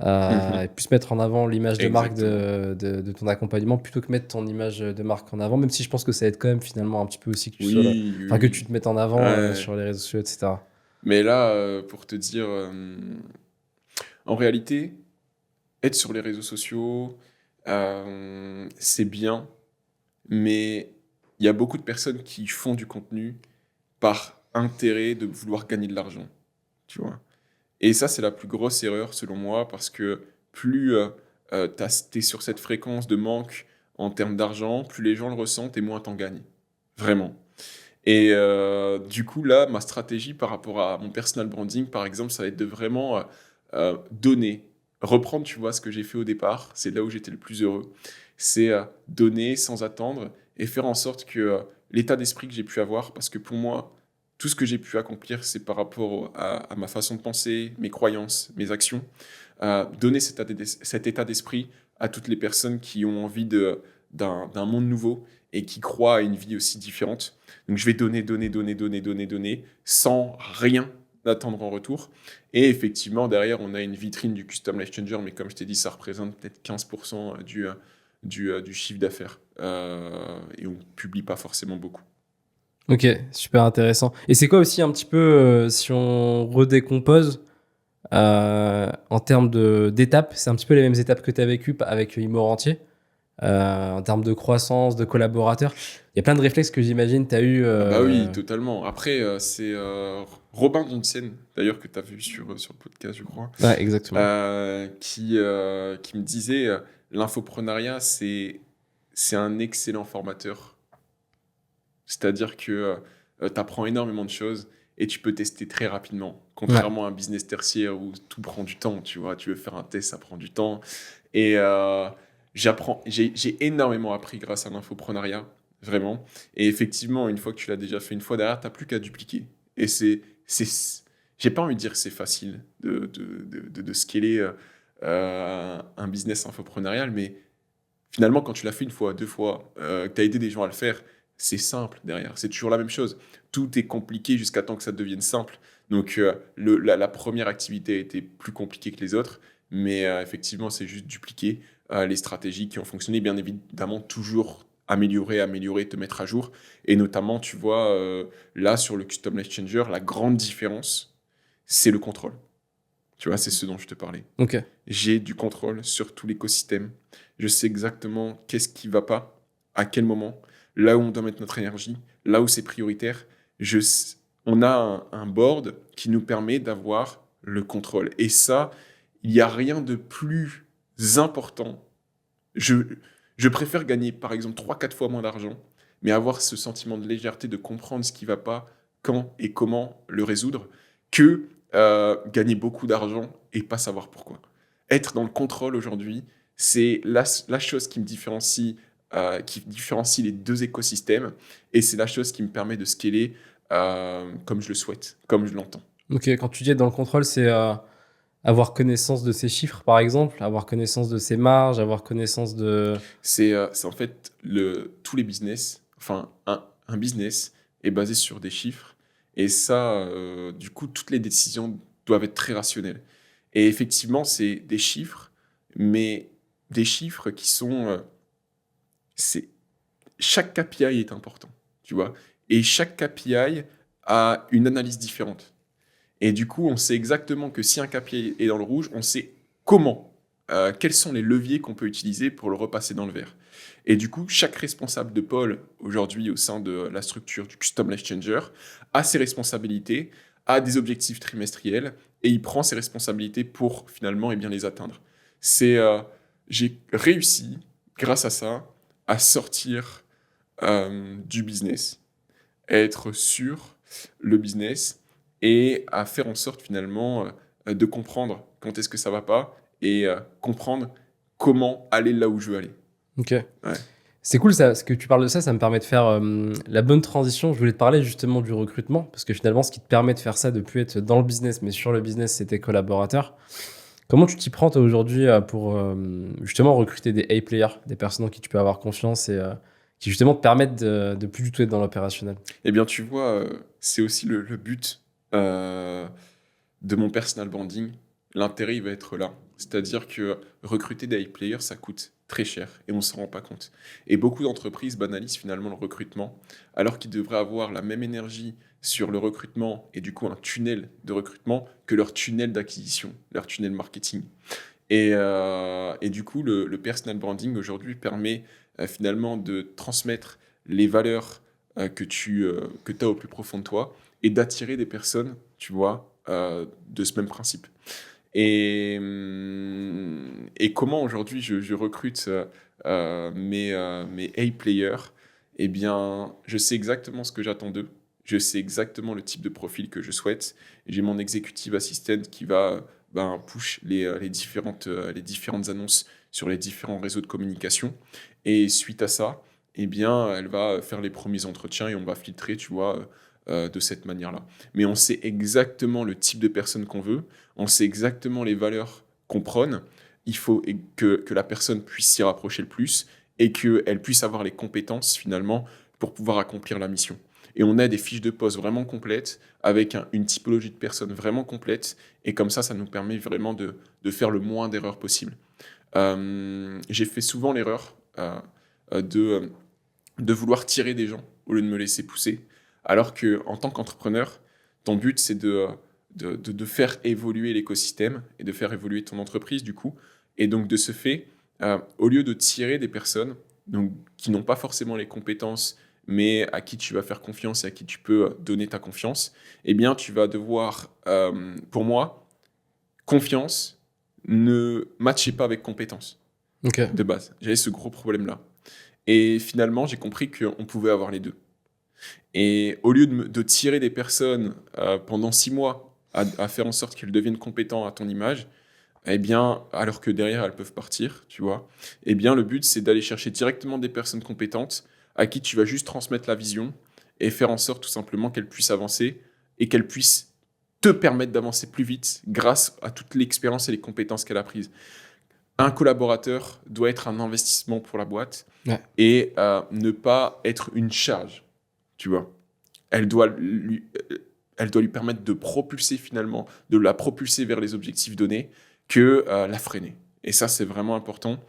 et plus mettre en avant l'image de marque Exactement. de ton accompagnement plutôt que mettre ton image de marque en avant, même si je pense que ça aide quand même finalement un petit peu aussi que tu sois là, Oui, oui, enfin que tu oui. te mettes en avant Ouais. sur les réseaux sociaux, etc. Mais là, pour te dire, en réalité, être sur les réseaux sociaux, c'est bien, mais il y a beaucoup de personnes qui font du contenu par intérêt de vouloir gagner de l'argent, tu vois? Et ça, c'est la plus grosse erreur selon moi parce que plus, tu sur cette fréquence de manque en termes d'argent, plus les gens le ressentent et moins tu en gagnes. Vraiment. Et du coup, là, ma stratégie par rapport à mon personal branding, par exemple, ça va être de vraiment, donner, reprendre, tu vois, ce que j'ai fait au départ. C'est là où j'étais le plus heureux. C'est, donner sans attendre et faire en sorte que, l'état d'esprit que j'ai pu avoir parce que pour moi, tout ce que j'ai pu accomplir, c'est par rapport à ma façon de penser, mes croyances, mes actions. Donner cet état d'esprit à toutes les personnes qui ont envie d'un monde nouveau et qui croient à une vie aussi différente. Donc je vais donner, donner, donner, donner, donner, donner, sans rien attendre en retour. Et effectivement, derrière, on a une vitrine du Custom Life Changer, mais comme je t'ai dit, ça représente peut-être 15% du chiffre d'affaires. Et on ne publie pas forcément beaucoup. Ok, super intéressant. Et c'est quoi aussi un petit peu, si on redécompose en termes d'étapes, c'est un petit peu les mêmes étapes que tu as vécues avec Imo Rentier, en termes de croissance, de collaborateurs. Il y a plein de réflexes que j'imagine tu as eu. Ah bah oui, totalement. Après, c'est Robin Dunsen, d'ailleurs, que tu as vu sur le podcast, je crois, Ouais, exactement. qui me disait l'infoprenariat, c'est un excellent formateur. C'est-à-dire que tu apprends énormément de choses et tu peux tester très rapidement. Ouais. Contrairement à un business tertiaire où tout prend du temps, tu vois. Tu veux faire un test, ça prend du temps. Et j'ai énormément appris grâce à l'infoprenariat, vraiment. Et effectivement, une fois que tu l'as déjà fait une fois, derrière, tu n'as plus qu'à dupliquer. Et j'ai pas envie de dire que c'est facile de scaler un business infoprenarial, mais finalement, quand tu l'as fait une fois, deux fois, que tu as aidé des gens à le faire, c'est simple derrière. C'est toujours la même chose. Tout est compliqué jusqu'à temps que ça devienne simple. Donc, la première activité a été plus compliquée que les autres, mais effectivement, c'est juste dupliquer les stratégies qui ont fonctionné. Bien évidemment, toujours améliorer, améliorer, te mettre à jour. Et notamment, tu vois, là, sur le Custom Life Changer, la grande différence, c'est le contrôle. Tu vois, c'est ce dont je te parlais. Ok. J'ai du contrôle sur tout l'écosystème. Je sais exactement qu'est-ce qui va pas, à quel moment, là où on doit mettre notre énergie, là où c'est prioritaire. On a un board qui nous permet d'avoir le contrôle. Et ça, il n'y a rien de plus important. Je, je préfère gagner, par exemple, 3 4 fois moins d'argent, mais avoir ce sentiment de légèreté, de comprendre ce qui va pas, quand et comment le résoudre, que gagner beaucoup d'argent et pas savoir pourquoi. Être dans le contrôle aujourd'hui, c'est la chose qui différencie les deux écosystèmes, et c'est la chose qui me permet de scaler comme je le souhaite, comme je l'entends. Ok, quand tu dis être dans le contrôle, c'est avoir connaissance de ces chiffres, par exemple, avoir connaissance de ces marges, avoir connaissance de... C'est en fait tous les business, enfin un business est basé sur des chiffres, et ça, du coup, toutes les décisions doivent être très rationnelles. Et effectivement, c'est des chiffres, mais des chiffres qui sont... c'est, chaque KPI est important, tu vois, et chaque KPI a une analyse différente. Et du coup, on sait exactement que si un KPI est dans le rouge, on sait comment, quels sont les leviers qu'on peut utiliser pour le repasser dans le vert. Et du coup, chaque responsable de pôle aujourd'hui au sein de la structure du Custom Life Changer a ses responsabilités, a des objectifs trimestriels et il prend ses responsabilités pour finalement bien, les atteindre. C'est, j'ai réussi, grâce à ça, à sortir du business, à être sur le business et à faire en sorte finalement de comprendre quand est-ce que ça va pas et comprendre comment aller là où je veux aller. Ok. Ouais. C'est cool, ça, ce que tu parles de ça, ça me permet de faire la bonne transition. Je voulais te parler justement du recrutement, parce que finalement, ce qui te permet de faire ça, de plus être dans le business, mais sur le business, c'est tes collaborateurs. Comment tu t'y prends, toi, aujourd'hui, pour justement recruter des A-players, des personnes en qui tu peux avoir confiance et qui justement te permettent de plus du tout être dans l'opérationnel? Eh bien, tu vois, c'est aussi le but de mon personal branding. l'intérêt il va être là. C'est-à-dire que recruter des high players, ça coûte très cher et on ne s'en rend pas compte. Et beaucoup d'entreprises banalisent finalement le recrutement, alors qu'ils devraient avoir la même énergie sur le recrutement et du coup un tunnel de recrutement que leur tunnel d'acquisition, leur tunnel marketing. Et du coup, le personal branding aujourd'hui permet finalement de transmettre les valeurs que tu as au plus profond de toi et d'attirer des personnes, tu vois, de ce même principe. Et comment aujourd'hui je recrute mes A-players? Eh bien, je sais exactement ce que j'attends d'eux. Je sais exactement le type de profil que je souhaite. J'ai mon executive assistant qui va push les différentes annonces sur les différents réseaux de communication. Et suite à ça, eh bien, elle va faire les premiers entretiens et on va filtrer, tu vois, de cette manière-là. Mais on sait exactement le type de personne qu'on veut, on sait exactement les valeurs qu'on prône. Il faut que la personne puisse s'y rapprocher le plus et qu'elle puisse avoir les compétences finalement pour pouvoir accomplir la mission. Et on a des fiches de poste vraiment complètes avec une typologie de personnes vraiment complète. Et comme ça nous permet vraiment de faire le moins d'erreurs possible. J'ai fait souvent l'erreur de vouloir tirer des gens au lieu de me laisser pousser. Alors qu'en tant qu'entrepreneur, ton but, c'est de faire évoluer l'écosystème et de faire évoluer ton entreprise, du coup. Et donc, de ce fait, au lieu de tirer des personnes donc, qui n'ont pas forcément les compétences, mais à qui tu vas faire confiance et à qui tu peux donner ta confiance, eh bien, tu vas devoir, pour moi, confiance ne matchait pas avec compétence de base. J'avais ce gros problème-là. Et finalement, j'ai compris qu'on pouvait avoir les deux. Et au lieu de tirer des personnes pendant 6 mois à faire en sorte qu'elles deviennent compétentes à ton image, eh bien, alors que derrière elles peuvent partir, tu vois, eh bien, le but c'est d'aller chercher directement des personnes compétentes à qui tu vas juste transmettre la vision et faire en sorte tout simplement qu'elles puissent avancer et qu'elles puissent te permettre d'avancer plus vite grâce à toute l'expérience et les compétences qu'elle a prises. Un collaborateur doit être un investissement pour la boîte Ouais. et ne pas être une charge, tu vois. Elle doit lui permettre de propulser finalement, de la propulser vers les objectifs donnés que la freiner. Et ça, c'est vraiment important.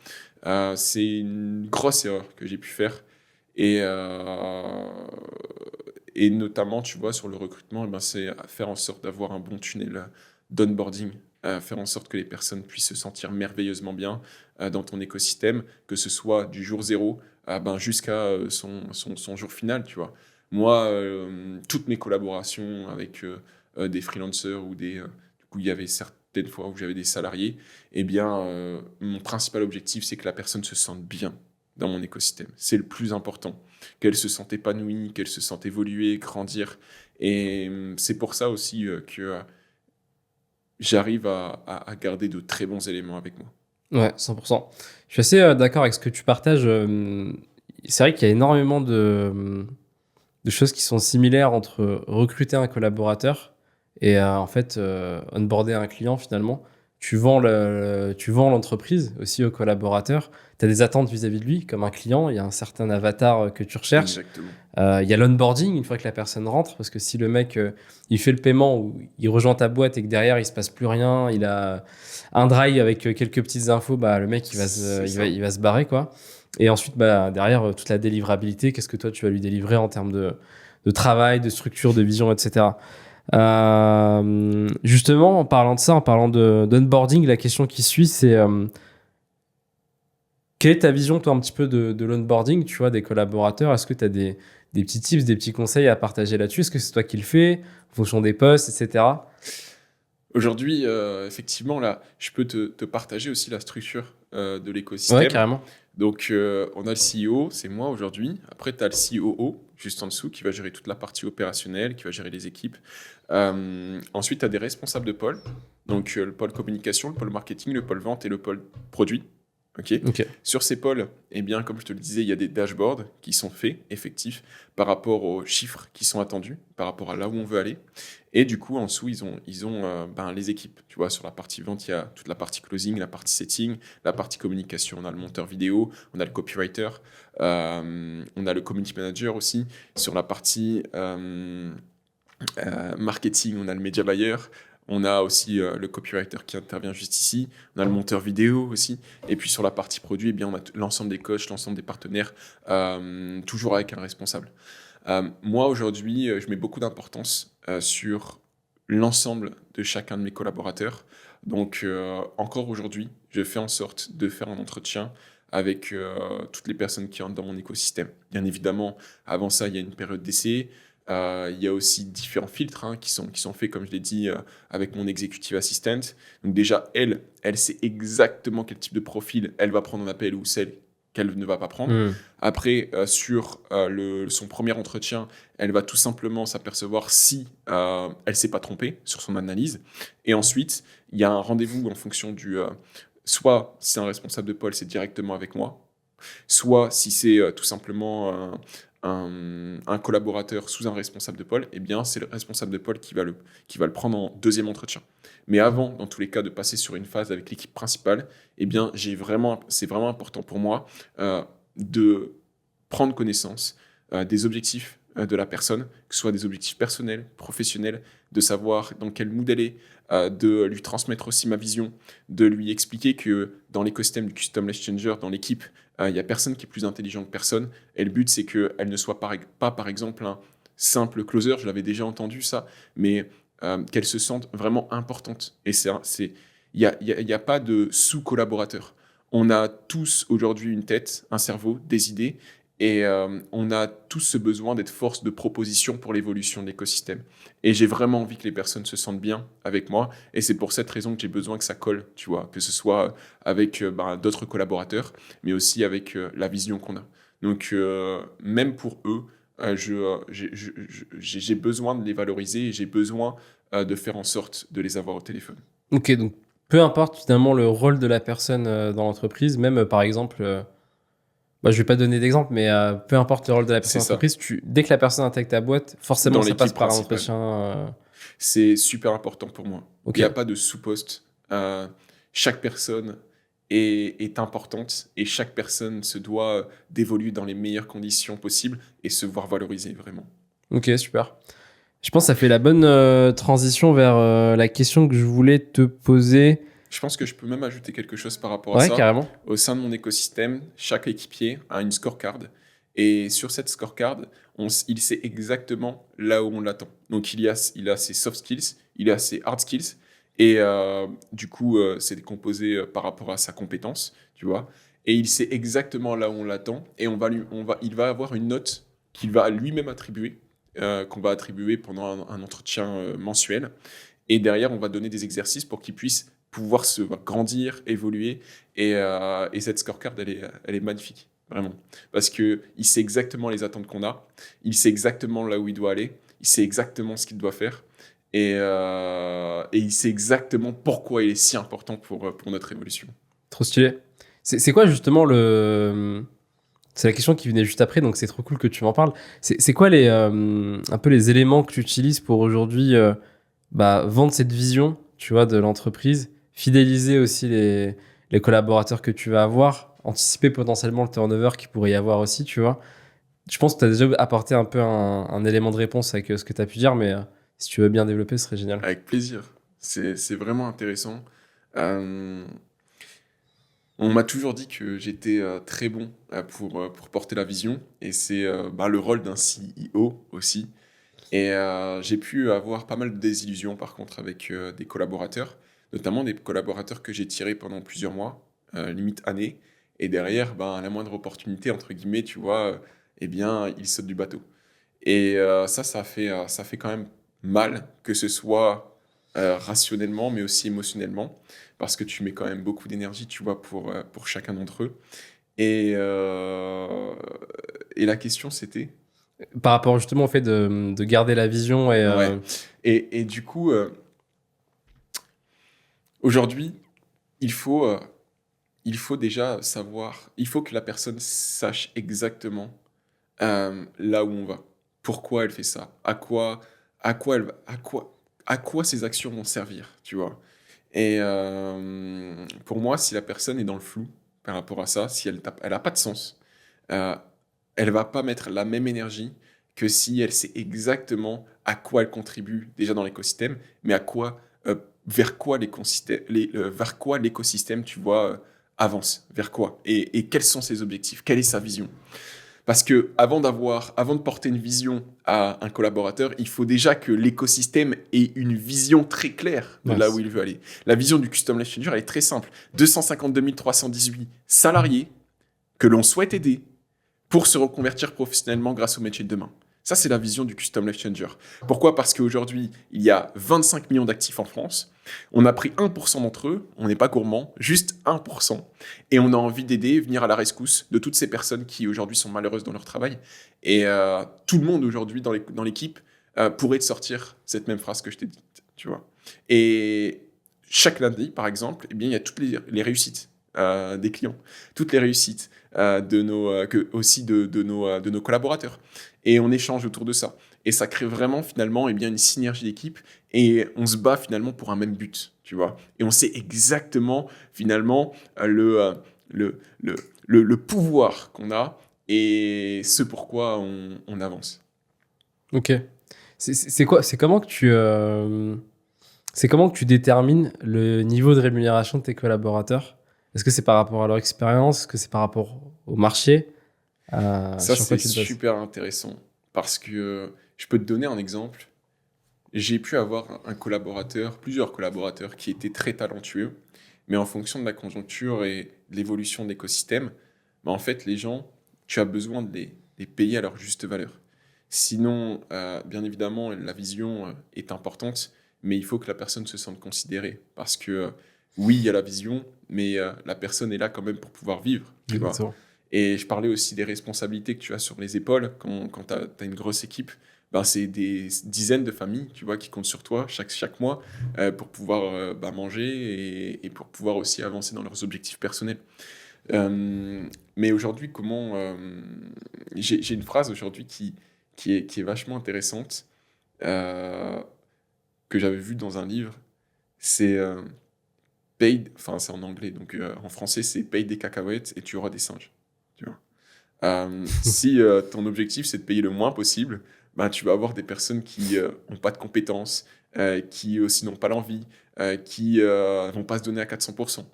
C'est une grosse erreur que j'ai pu faire. Et, et notamment, tu vois, sur le recrutement, eh ben, c'est faire en sorte d'avoir un bon tunnel d'onboarding, faire en sorte que les personnes puissent se sentir merveilleusement bien dans ton écosystème, que ce soit du jour zéro jusqu'à son jour final, tu vois. Moi, toutes mes collaborations avec des freelancers ou du coup, il y avait certaines fois où j'avais des salariés, eh bien, mon principal objectif, c'est que la personne se sente bien dans mon écosystème. C'est le plus important. Qu'elle se sente épanouie, qu'elle se sente évoluer, grandir. Et c'est pour ça aussi que j'arrive à garder de très bons éléments avec moi. Ouais, 100%. Je suis assez d'accord avec ce que tu partages. C'est vrai qu'il y a énormément de choses qui sont similaires entre recruter un collaborateur et en fait onboarder un client finalement. Tu vends l'entreprise aussi au collaborateur. Tu as des attentes vis-à-vis de lui, comme un client. Il y a un certain avatar que tu recherches. Exactement. Il y a l'onboarding une fois que la personne rentre, parce que si le mec il fait le paiement ou il rejoint ta boîte et que derrière il se passe plus rien, il a un drive avec quelques petites infos, le mec il va se barrer quoi. Et ensuite derrière toute la délivrabilité, qu'est-ce que toi tu vas lui délivrer en termes de travail, de structure, de vision, etc. Justement, en parlant de ça, en parlant d'onboarding, la question qui suit, c'est quelle est ta vision, toi, un petit peu de l'onboarding, tu vois, des collaborateurs? Est-ce que tu as des petits tips, des petits conseils à partager là-dessus? Est-ce que c'est toi qui le fais, en fonction des postes, etc.? Aujourd'hui, effectivement, là, je peux te partager aussi la structure de Ouais, l'écosystème. carrément. Donc, on a le CEO, c'est moi aujourd'hui. Après, tu as le COO, juste en dessous, qui va gérer toute la partie opérationnelle, qui va gérer les équipes. Ensuite, tu as des responsables de pôle. Donc, le pôle communication, le pôle marketing, le pôle vente et le pôle produit. Okay. Ok. Sur ces pôles, eh bien, comme je te le disais, il y a des dashboards qui sont faits, effectifs, par rapport aux chiffres qui sont attendus, par rapport à là où on veut aller. Et du coup, en dessous, ils ont les équipes. Tu vois, sur la partie vente, il y a toute la partie closing, la partie setting, la partie communication. On a le monteur vidéo, on a le copywriter, on a le community manager aussi. Sur la partie marketing, on a le media buyer, On a aussi le copywriter qui intervient juste ici. On a le monteur vidéo aussi. Et puis sur la partie produit, eh bien, on a l'ensemble des coachs, l'ensemble des partenaires, toujours avec un responsable. Moi, aujourd'hui, je mets beaucoup d'importance sur l'ensemble de chacun de mes collaborateurs. Donc, encore aujourd'hui, je fais en sorte de faire un entretien avec toutes les personnes qui entrent dans mon écosystème. Bien évidemment, avant ça, il y a une période d'essai. Il y a aussi différents filtres qui sont faits, comme je l'ai dit, avec mon executive assistant. Donc déjà, elle sait exactement quel type de profil elle va prendre en appel ou celle qu'elle ne va pas prendre. Après, sur son premier entretien, elle va tout simplement s'apercevoir si elle ne s'est pas trompée sur son analyse. Et ensuite, il y a un rendez-vous en fonction du... soit si c'est un responsable de pôle, c'est directement avec moi. Soit si c'est tout simplement un collaborateur sous un responsable de pôle, eh bien, c'est le responsable de pôle qui va le prendre en deuxième entretien. Mais avant, dans tous les cas, de passer sur une phase avec l'équipe principale, eh bien, c'est vraiment important pour moi de prendre connaissance des objectifs de la personne, que ce soit des objectifs personnels, professionnels, de savoir dans quel mood elle est, de lui transmettre aussi ma vision, de lui expliquer que dans l'écosystème du Custom Changer, dans l'équipe, il n'y a personne qui est plus intelligent que personne. Et le but, c'est qu'elle ne soit pas, par exemple, un simple closer, je l'avais déjà entendu ça, mais qu'elle se sente vraiment importante. Et il n'y a pas de sous-collaborateur. On a tous aujourd'hui une tête, un cerveau, des idées, et on a tous ce besoin d'être force de proposition pour l'évolution de l'écosystème. Et j'ai vraiment envie que les personnes se sentent bien avec moi. Et c'est pour cette raison que j'ai besoin que ça colle, tu vois, que ce soit avec d'autres collaborateurs, mais aussi avec la vision qu'on a. Donc, même pour eux, j'ai besoin de les valoriser et j'ai besoin de faire en sorte de les avoir au téléphone. Ok, donc peu importe finalement le rôle de la personne dans l'entreprise, même par exemple... je vais pas donner d'exemple, mais peu importe le rôle de la personne C'est dans l'entreprise, dès que la personne intègre ta boîte, forcément Dans ça passe l'équipe par un principale. entretien. C'est super important pour moi. Ok. Il n'y a pas de sous-poste. Chaque personne est importante et chaque personne se doit d'évoluer dans les meilleures conditions possibles et se voir valoriser vraiment. Ok, super. Je pense que ça fait la bonne transition vers la question que je voulais te poser. Je pense que je peux même ajouter quelque chose par rapport à Ouais, ça. carrément. Au sein de mon écosystème, chaque équipier a une scorecard. Et sur cette scorecard, il sait exactement là où on l'attend. Donc, il a ses soft skills, il a ses hard skills. Et du coup, c'est décomposé par rapport à sa compétence, tu vois. Et il sait exactement là où on l'attend. Et il va avoir une note qu'il va lui-même attribuer, qu'on va attribuer pendant un entretien mensuel. Et derrière, on va donner des exercices pour qu'il puisse pouvoir se grandir, évoluer. Et cette scorecard, elle est magnifique, vraiment. Parce qu'il sait exactement les attentes qu'on a, il sait exactement là où il doit aller, il sait exactement ce qu'il doit faire. Et il sait exactement pourquoi il est si important pour notre évolution. Trop stylé. C'est quoi justement le... C'est la question qui venait juste après, donc c'est trop cool que tu m'en parles. C'est quoi un peu les éléments que tu utilises pour aujourd'hui vendre cette vision, tu vois, de l'entreprise, fidéliser aussi les collaborateurs que tu vas avoir, anticiper potentiellement le turnover qu'il pourrait y avoir aussi, tu vois. Je pense que tu as déjà apporté un peu un élément de réponse avec ce que tu as pu dire, mais si tu veux bien développer, ce serait génial. Avec plaisir. C'est vraiment intéressant. On m'a toujours dit que j'étais très bon pour porter la vision, et c'est le rôle d'un CEO aussi. Et j'ai pu avoir pas mal de désillusions par contre avec des collaborateurs, notamment des collaborateurs que j'ai tirés pendant plusieurs mois, limite années, et derrière, à la moindre opportunité, entre guillemets, tu vois, eh bien, ils sautent du bateau. Et ça fait quand même mal, que ce soit rationnellement, mais aussi émotionnellement, parce que tu mets quand même beaucoup d'énergie, tu vois, pour chacun d'entre eux. Et la question, c'était... Par rapport justement au fait de garder la vision et... Ouais. Et du coup, aujourd'hui, il faut, il faut déjà savoir, il faut que la personne sache exactement là où on va, pourquoi elle fait ça, à quoi ses actions vont servir, tu vois. Et pour moi, si la personne est dans le flou par rapport à ça, si elle a pas de sens, euh, elle va pas mettre la même énergie que si elle sait exactement à quoi elle contribue déjà dans l'écosystème, mais à quoi vers quoi vers quoi l'écosystème, tu vois, avance, vers quoi, et quels sont ses objectifs, quelle est sa vision. Parce que avant de porter une vision à un collaborateur, il faut déjà que l'écosystème ait une vision très claire de là où Nice. il veut aller. La vision du Custom Life Changer, elle est très simple. 252 318 salariés que l'on souhaite aider pour se reconvertir professionnellement grâce au métier de demain. Ça, c'est la vision du Custom Life Changer. Pourquoi ? Parce qu'aujourd'hui, il y a 25 millions d'actifs en France. On a pris 1% d'entre eux, on n'est pas gourmand, juste 1%. Et on a envie d'aider, venir à la rescousse de toutes ces personnes qui aujourd'hui sont malheureuses dans leur travail. Et tout le monde aujourd'hui dans l'équipe pourrait te sortir cette même phrase que je t'ai dite, tu vois. Et chaque lundi, par exemple, eh bien, il y a toutes les réussites des clients, toutes les réussites aussi de nos collaborateurs. Et on échange autour de ça. Et ça crée vraiment finalement une synergie d'équipe et on se bat finalement pour un même but, tu vois. Et on sait exactement finalement le pouvoir qu'on a et ce pourquoi on avance. Ok. C'est comment que tu détermines le niveau de rémunération de tes collaborateurs? Est-ce que c'est par rapport à leur expérience? Est-ce que c'est par rapport au marché? Ça, Sur quoi c'est tu te bases? super intéressant parce que je peux te donner un exemple. J'ai pu avoir plusieurs collaborateurs qui étaient très talentueux, mais en fonction de la conjoncture et de l'évolution de l'écosystème, bah, en fait, les gens, tu as besoin de les payer à leur juste valeur. Sinon, bien évidemment, la vision est importante, mais il faut que la personne se sente considérée. Parce que oui, il y a la vision, mais la personne est là quand même pour pouvoir vivre, tu vois. Exactement. Et je parlais aussi des responsabilités que tu as sur les épaules quand tu as une grosse équipe. Ben, c'est des dizaines de familles, tu vois, qui comptent sur toi chaque mois pour pouvoir manger et pour pouvoir aussi avancer dans leurs objectifs personnels. Mais aujourd'hui, j'ai une phrase aujourd'hui qui est vachement intéressante euh, que j'avais vue dans un livre. C'est enfin c'est en anglais, donc en français c'est paye des cacahuètes et tu auras des singes. Tu vois. Si ton objectif c'est de payer le moins possible, ben, tu vas avoir des personnes qui n'ont pas de compétences, qui aussi n'ont pas l'envie, qui vont pas se donner à 400%.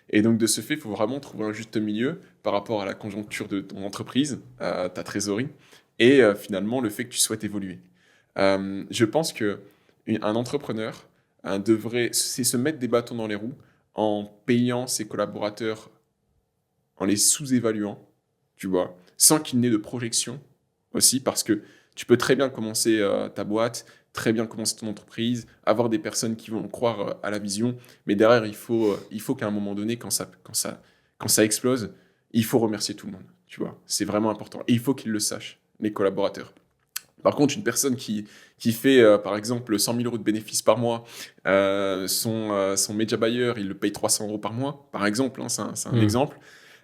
Et donc de ce fait, il faut vraiment trouver un juste milieu par rapport à la conjoncture de ton entreprise, ta trésorerie, et finalement le fait que tu souhaites évoluer. Je pense que un entrepreneur c'est se mettre des bâtons dans les roues en payant ses collaborateurs, en les sous-évaluant, tu vois, sans qu'il n'ait de projection aussi, parce que tu peux très bien commencer ta boîte, très bien commencer ton entreprise, avoir des personnes qui vont croire à la vision, mais derrière, il faut qu'à un moment donné, quand ça explose, il faut remercier tout le monde, tu vois, c'est vraiment important. Et il faut qu'ils le sachent, les collaborateurs. Par contre, une personne qui fait, par exemple, 100 000 euros de bénéfices par mois, son média buyer, il le paye 300 euros par mois, par exemple, hein, c'est un exemple,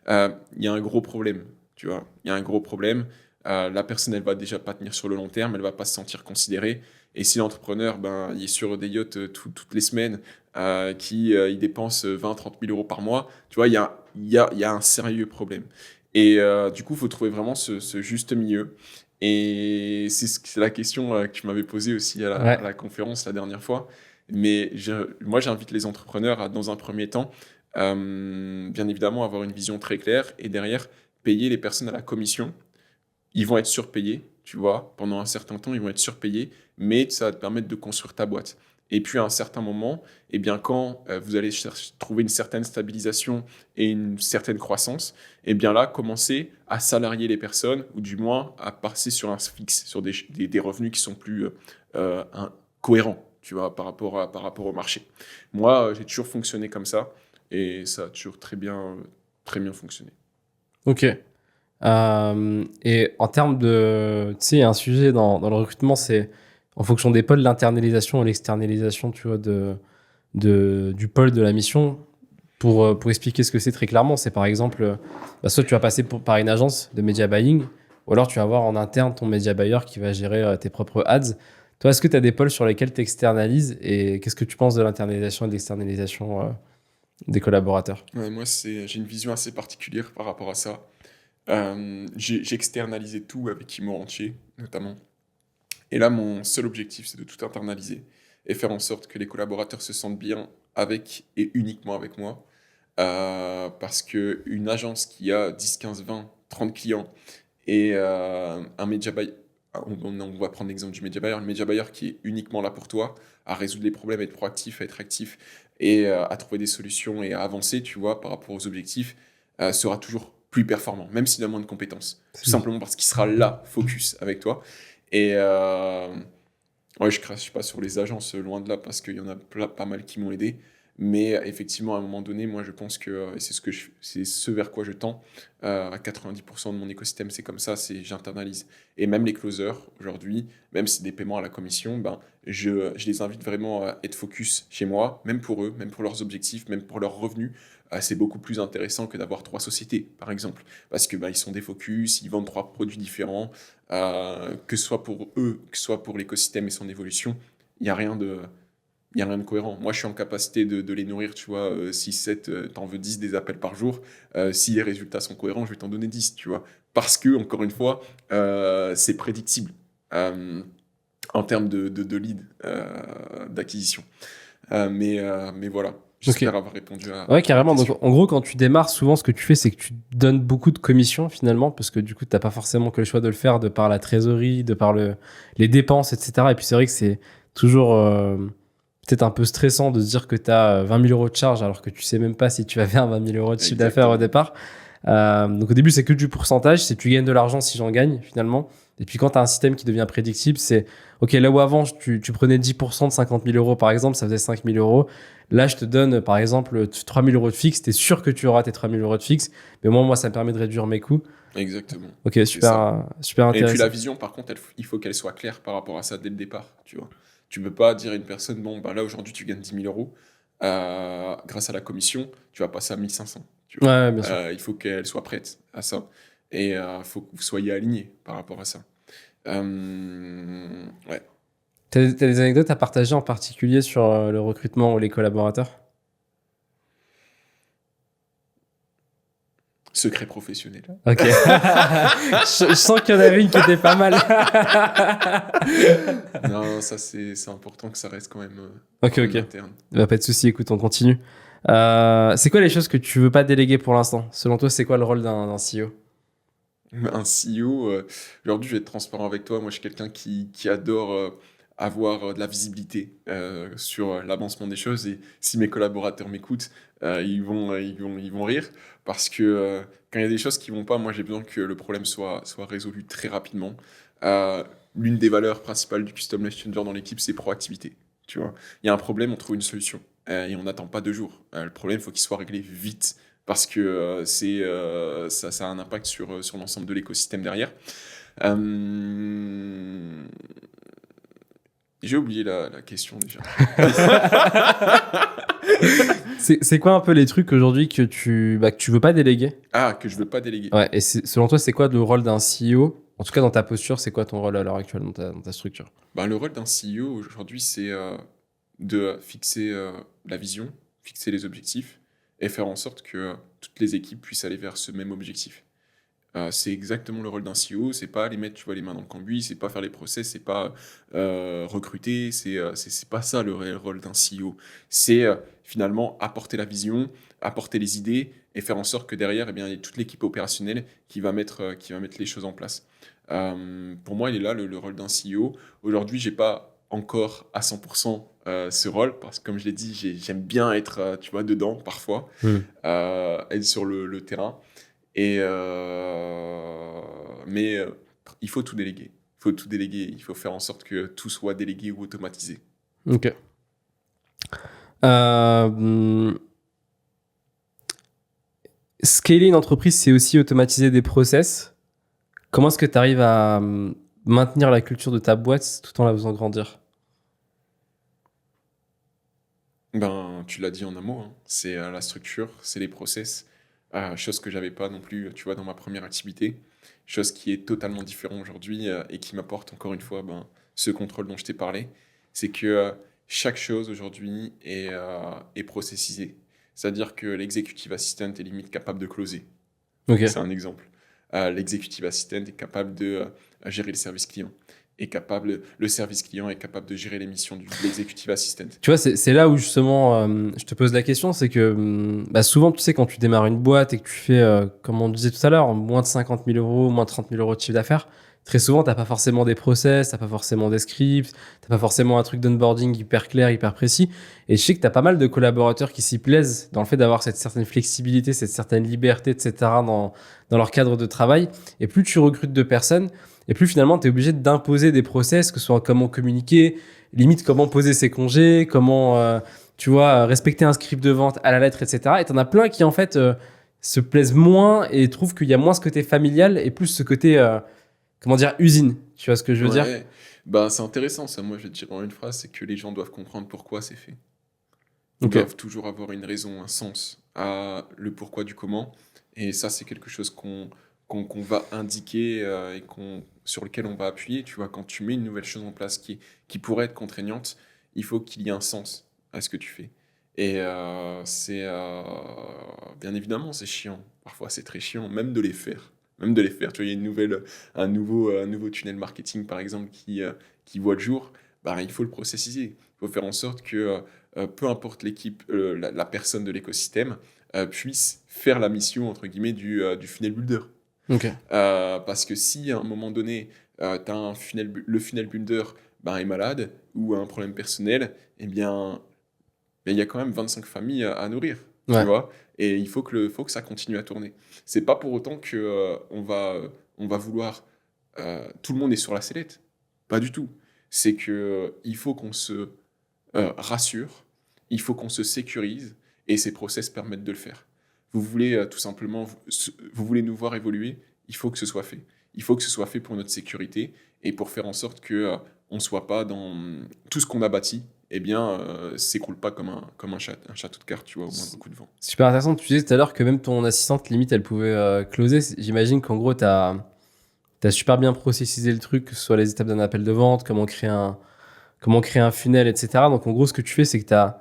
il y a un gros problème, tu vois. Il y a un gros problème. La personne, elle va déjà pas tenir sur le long terme, elle va pas se sentir considérée. Et si l'entrepreneur, ben, il est sur des yachts toutes les semaines, il dépense 20-30 000 euros par mois, tu vois, il y a un sérieux problème. Et du coup, il faut trouver vraiment ce juste milieu. Et c'est la question que tu m'avais posée aussi à Ouais. la conférence la dernière fois. Mais moi, j'invite les entrepreneurs à, dans un premier temps, bien évidemment, avoir une vision très claire et derrière, payer les personnes à la commission. Ils vont être surpayés, tu vois, pendant un certain temps, ils vont être surpayés, mais ça va te permettre de construire ta boîte. Et puis à un certain moment, eh bien, quand vous allez trouver une certaine stabilisation et une certaine croissance, eh bien là, commencez à salarier les personnes, ou du moins à passer sur un fixe, sur des revenus qui sont plus cohérents, tu vois, par rapport au marché. Moi, j'ai toujours fonctionné comme ça, et ça a toujours très bien fonctionné. Ok. Et en termes de, tu sais, il y a un sujet dans le recrutement, c'est en fonction des pôles, l'internalisation et l'externalisation, tu vois, du pôle de la mission. Pour expliquer ce que c'est très clairement, c'est par exemple, bah, soit tu vas passer par une agence de media buying, ou alors tu vas avoir en interne ton media buyer qui va gérer tes propres ads. Toi, est-ce que tu as des pôles sur lesquels tu externalises et qu'est-ce que tu penses de l'internalisation et de l'externalisation des collaborateurs? Ouais, moi, j'ai une vision assez particulière par rapport à ça. J'ai externalisé tout avec Imo Entier, notamment. Et là, mon seul objectif, c'est de tout internaliser. et faire en sorte que les collaborateurs se sentent bien avec et uniquement avec moi. Parce qu'une agence qui a 10, 15, 20, 30 clients et un media buyer, on va prendre l'exemple du media buyer, le media buyer qui est uniquement là pour toi, à résoudre les problèmes, à être proactif, à être actif et à trouver des solutions et à avancer, tu vois, par rapport aux objectifs, sera toujours plus performant, même s'il a moins de compétences. Tout simplement parce qu'il sera là, focus avec toi. Et ouais, je crache pas sur les agences, loin de là, parce qu'il y en a pas mal qui m'ont aidé. Mais effectivement, à un moment donné, moi, je pense que et c'est ce vers quoi je tends. À 90% de mon écosystème, c'est comme ça, c'est j'internalise. Et même les closers, aujourd'hui, même si c'est des paiements à la commission, ben, je les invite vraiment à être focus chez moi, même pour eux, même pour leurs objectifs, même pour leurs revenus. C'est beaucoup plus intéressant que d'avoir 3 sociétés, par exemple. Parce que ben, ils sont des focus, ils vendent 3 produits différents. Que ce soit pour eux, que ce soit pour l'écosystème et son évolution, il n'y a rien de il n'y a rien de cohérent. Moi, je suis en capacité de les nourrir, tu vois, 6, 7, t'en veux 10 des appels par jour. Si les résultats sont cohérents, je vais t'en donner 10, tu vois. Parce que, encore une fois, c'est prédictible en termes de lead, d'acquisition. Mais voilà, j'espère avoir répondu à Ouais, ta carrément. Donc, question. en gros, quand tu démarres, souvent, ce que tu fais, c'est que tu donnes beaucoup de commissions, finalement, parce que du coup, t'as pas forcément que le choix de le faire de par la trésorerie, de par les dépenses, etc. Et puis, c'est vrai que c'est toujours peut-être un peu stressant de se dire que t'as 20 000 euros de charge alors que tu sais même pas si tu vas faire 20 000 euros de chiffre d'affaires au Exactement. départ. Donc, au début, c'est que du pourcentage. C'est tu gagnes de l'argent si j'en gagne, finalement. Et puis, quand tu as un système qui devient prédictible, c'est OK, là où avant, tu prenais 10% de 50 000 euros, par exemple, ça faisait 5 000 euros. Là, je te donne, par exemple, 3 000 euros de fixe. Tu es sûr que tu auras tes 3 000 euros de fixe. Mais moi, ça me permet de réduire mes coûts. Exactement. OK, C'est ça. super Et puis la intéressant. vision, par contre, il faut qu'elle soit claire par rapport à ça dès le départ, tu vois. Tu peux pas dire à une personne, bon, ben là, aujourd'hui, tu gagnes 10 000 euros. Grâce à la commission, tu vas passer à 1 500, tu Ouais, vois. ouais, bien sûr. Il faut qu'elle soit prête à ça. Et il faut que vous soyez alignés par rapport à ça. Ouais. T'as des anecdotes à partager en particulier sur le recrutement ou les collaborateurs? Secret professionnel. OK. Je sens qu'il y en avait une qui était pas mal. Non, ça, c'est important que ça reste OK, quand même OK. interne. Bah, pas de souci, écoute, on continue. C'est quoi les choses que tu veux pas déléguer pour l'instant? Selon toi, c'est quoi le rôle d'un CEO? Un CEO, aujourd'hui, je vais être transparent avec toi. Moi, je suis quelqu'un qui adore avoir de la visibilité sur l'avancement des choses. Et si mes collaborateurs m'écoutent, ils vont rire. Parce que quand il y a des choses qui vont pas, moi, j'ai besoin que le problème soit résolu très rapidement. Euh, L'une des valeurs principales du Custom Life Changer dans l'équipe, c'est proactivité. Tu vois, il y a un problème, on trouve une solution. Et on n'attend pas 2 jours. Le problème, il faut qu'il soit réglé vite parce que ça a un impact sur l'ensemble de l'écosystème derrière. Euh, j'ai oublié la question déjà. C'est quoi un peu les trucs aujourd'hui que tu veux pas déléguer? Ah, que je veux pas déléguer. Ouais, et selon toi, c'est quoi le rôle d'un CEO? En tout cas, dans ta posture, c'est quoi ton rôle à l'heure actuelle dans ta structure? Ben, le rôle d'un CEO aujourd'hui, c'est de fixer la vision, fixer les objectifs et faire en sorte que toutes les équipes puissent aller vers ce même objectif. C'est exactement le rôle d'un CEO, c'est pas les mettre, tu vois, les mains dans le cambouis, c'est pas faire les process, c'est pas recruter, c'est pas ça le réel rôle d'un CEO. C'est finalement apporter la vision, apporter les idées et faire en sorte que derrière, eh bien, il y ait toute l'équipe opérationnelle qui va mettre les choses en place. Pour moi, il est là le rôle d'un CEO. Aujourd'hui, j'ai pas encore à 100% ce rôle parce que comme je l'ai dit, j'aime bien être, tu vois, dedans parfois, être sur le terrain. Mais il faut tout déléguer. Il faut tout déléguer. Il faut faire en sorte que tout soit délégué ou automatisé. Ok. Euh, Scaler une entreprise, c'est aussi automatiser des process. Comment est-ce que tu arrives à maintenir la culture de ta boîte tout en la faisant grandir? Ben, tu l'as dit en un mot, hein. C'est la structure, c'est les process. Chose que j'avais pas non plus, tu vois, dans ma première activité. Chose qui est totalement différente aujourd'hui et qui m'apporte encore une fois ben, ce contrôle dont je t'ai parlé. C'est que chaque chose aujourd'hui est processisée. C'est-à-dire que l'executive assistant est limite capable de closer. Ok. C'est un exemple. L'executive assistant est capable de gérer le service client. le service client est capable de gérer les missions de l'executive assistant. Tu vois, c'est là où justement je te pose la question, c'est que souvent, tu sais, quand tu démarres une boîte et que tu fais, comme on disait tout à l'heure, moins de 50 000 euros, moins de 30 000 euros de chiffre d'affaires, très souvent, t'as pas forcément des process, t'as pas forcément des scripts, t'as pas forcément un truc d'onboarding hyper clair, hyper précis. Et je sais que t'as pas mal de collaborateurs qui s'y plaisent dans le fait d'avoir cette certaine flexibilité, cette certaine liberté, etc. dans leur cadre de travail. Et plus tu recrutes de personnes, et plus finalement, tu es obligé d'imposer des process, que ce soit comment communiquer, limite comment poser ses congés, comment, tu vois, respecter un script de vente à la lettre, etc. Et t'en as plein qui, en fait, se plaisent moins et trouvent qu'il y a moins ce côté familial et plus ce côté, comment dire, usine. Tu vois ce que je veux dire? Bah, c'est intéressant, ça. Moi, je vais te dire en une phrase, c'est que les gens doivent comprendre pourquoi c'est fait. Ils Ok. doivent toujours avoir une raison, un sens à le pourquoi du comment. Et ça, c'est quelque chose qu'on va indiquer et sur lequel on va appuyer. Tu vois, quand tu mets une nouvelle chose en place qui pourrait être contraignante, il faut qu'il y ait un sens à ce que tu fais. Et bien évidemment, c'est chiant. Parfois, c'est très chiant, même de les faire. Même de les faire. Tu vois, il y a un nouveau tunnel marketing, par exemple, qui voit le jour. Bah, il faut le processiser. Il faut faire en sorte que peu importe l'équipe, la personne de l'écosystème, puisse faire la mission, entre guillemets, du funnel builder. Ok. Parce que si à un moment donné, le funnel builder est malade ou a un problème personnel, eh bien, il y a quand même 25 familles à nourrir, tu Ouais. vois. Et il faut que ça continue à tourner. C'est pas pour autant que on va vouloir... tout le monde est sur la sellette. Pas du tout. C'est que il faut qu'on se rassure, il faut qu'on se sécurise, et ces process permettent de le faire. Vous voulez tout simplement, vous voulez nous voir évoluer, il faut que ce soit fait. Il faut que ce soit fait pour notre sécurité et pour faire en sorte que on soit pas dans tout ce qu'on a bâti, eh bien, s'écroule pas comme un château de cartes, tu vois, au moindre coup de vent. Super intéressant. Tu disais tout à l'heure que même ton assistante, limite, elle pouvait closer. J'imagine qu'en gros, t'as super bien processisé le truc, que ce soit les étapes d'un appel de vente, comment créer un funnel, etc. Donc, en gros, ce que tu fais, c'est que tu as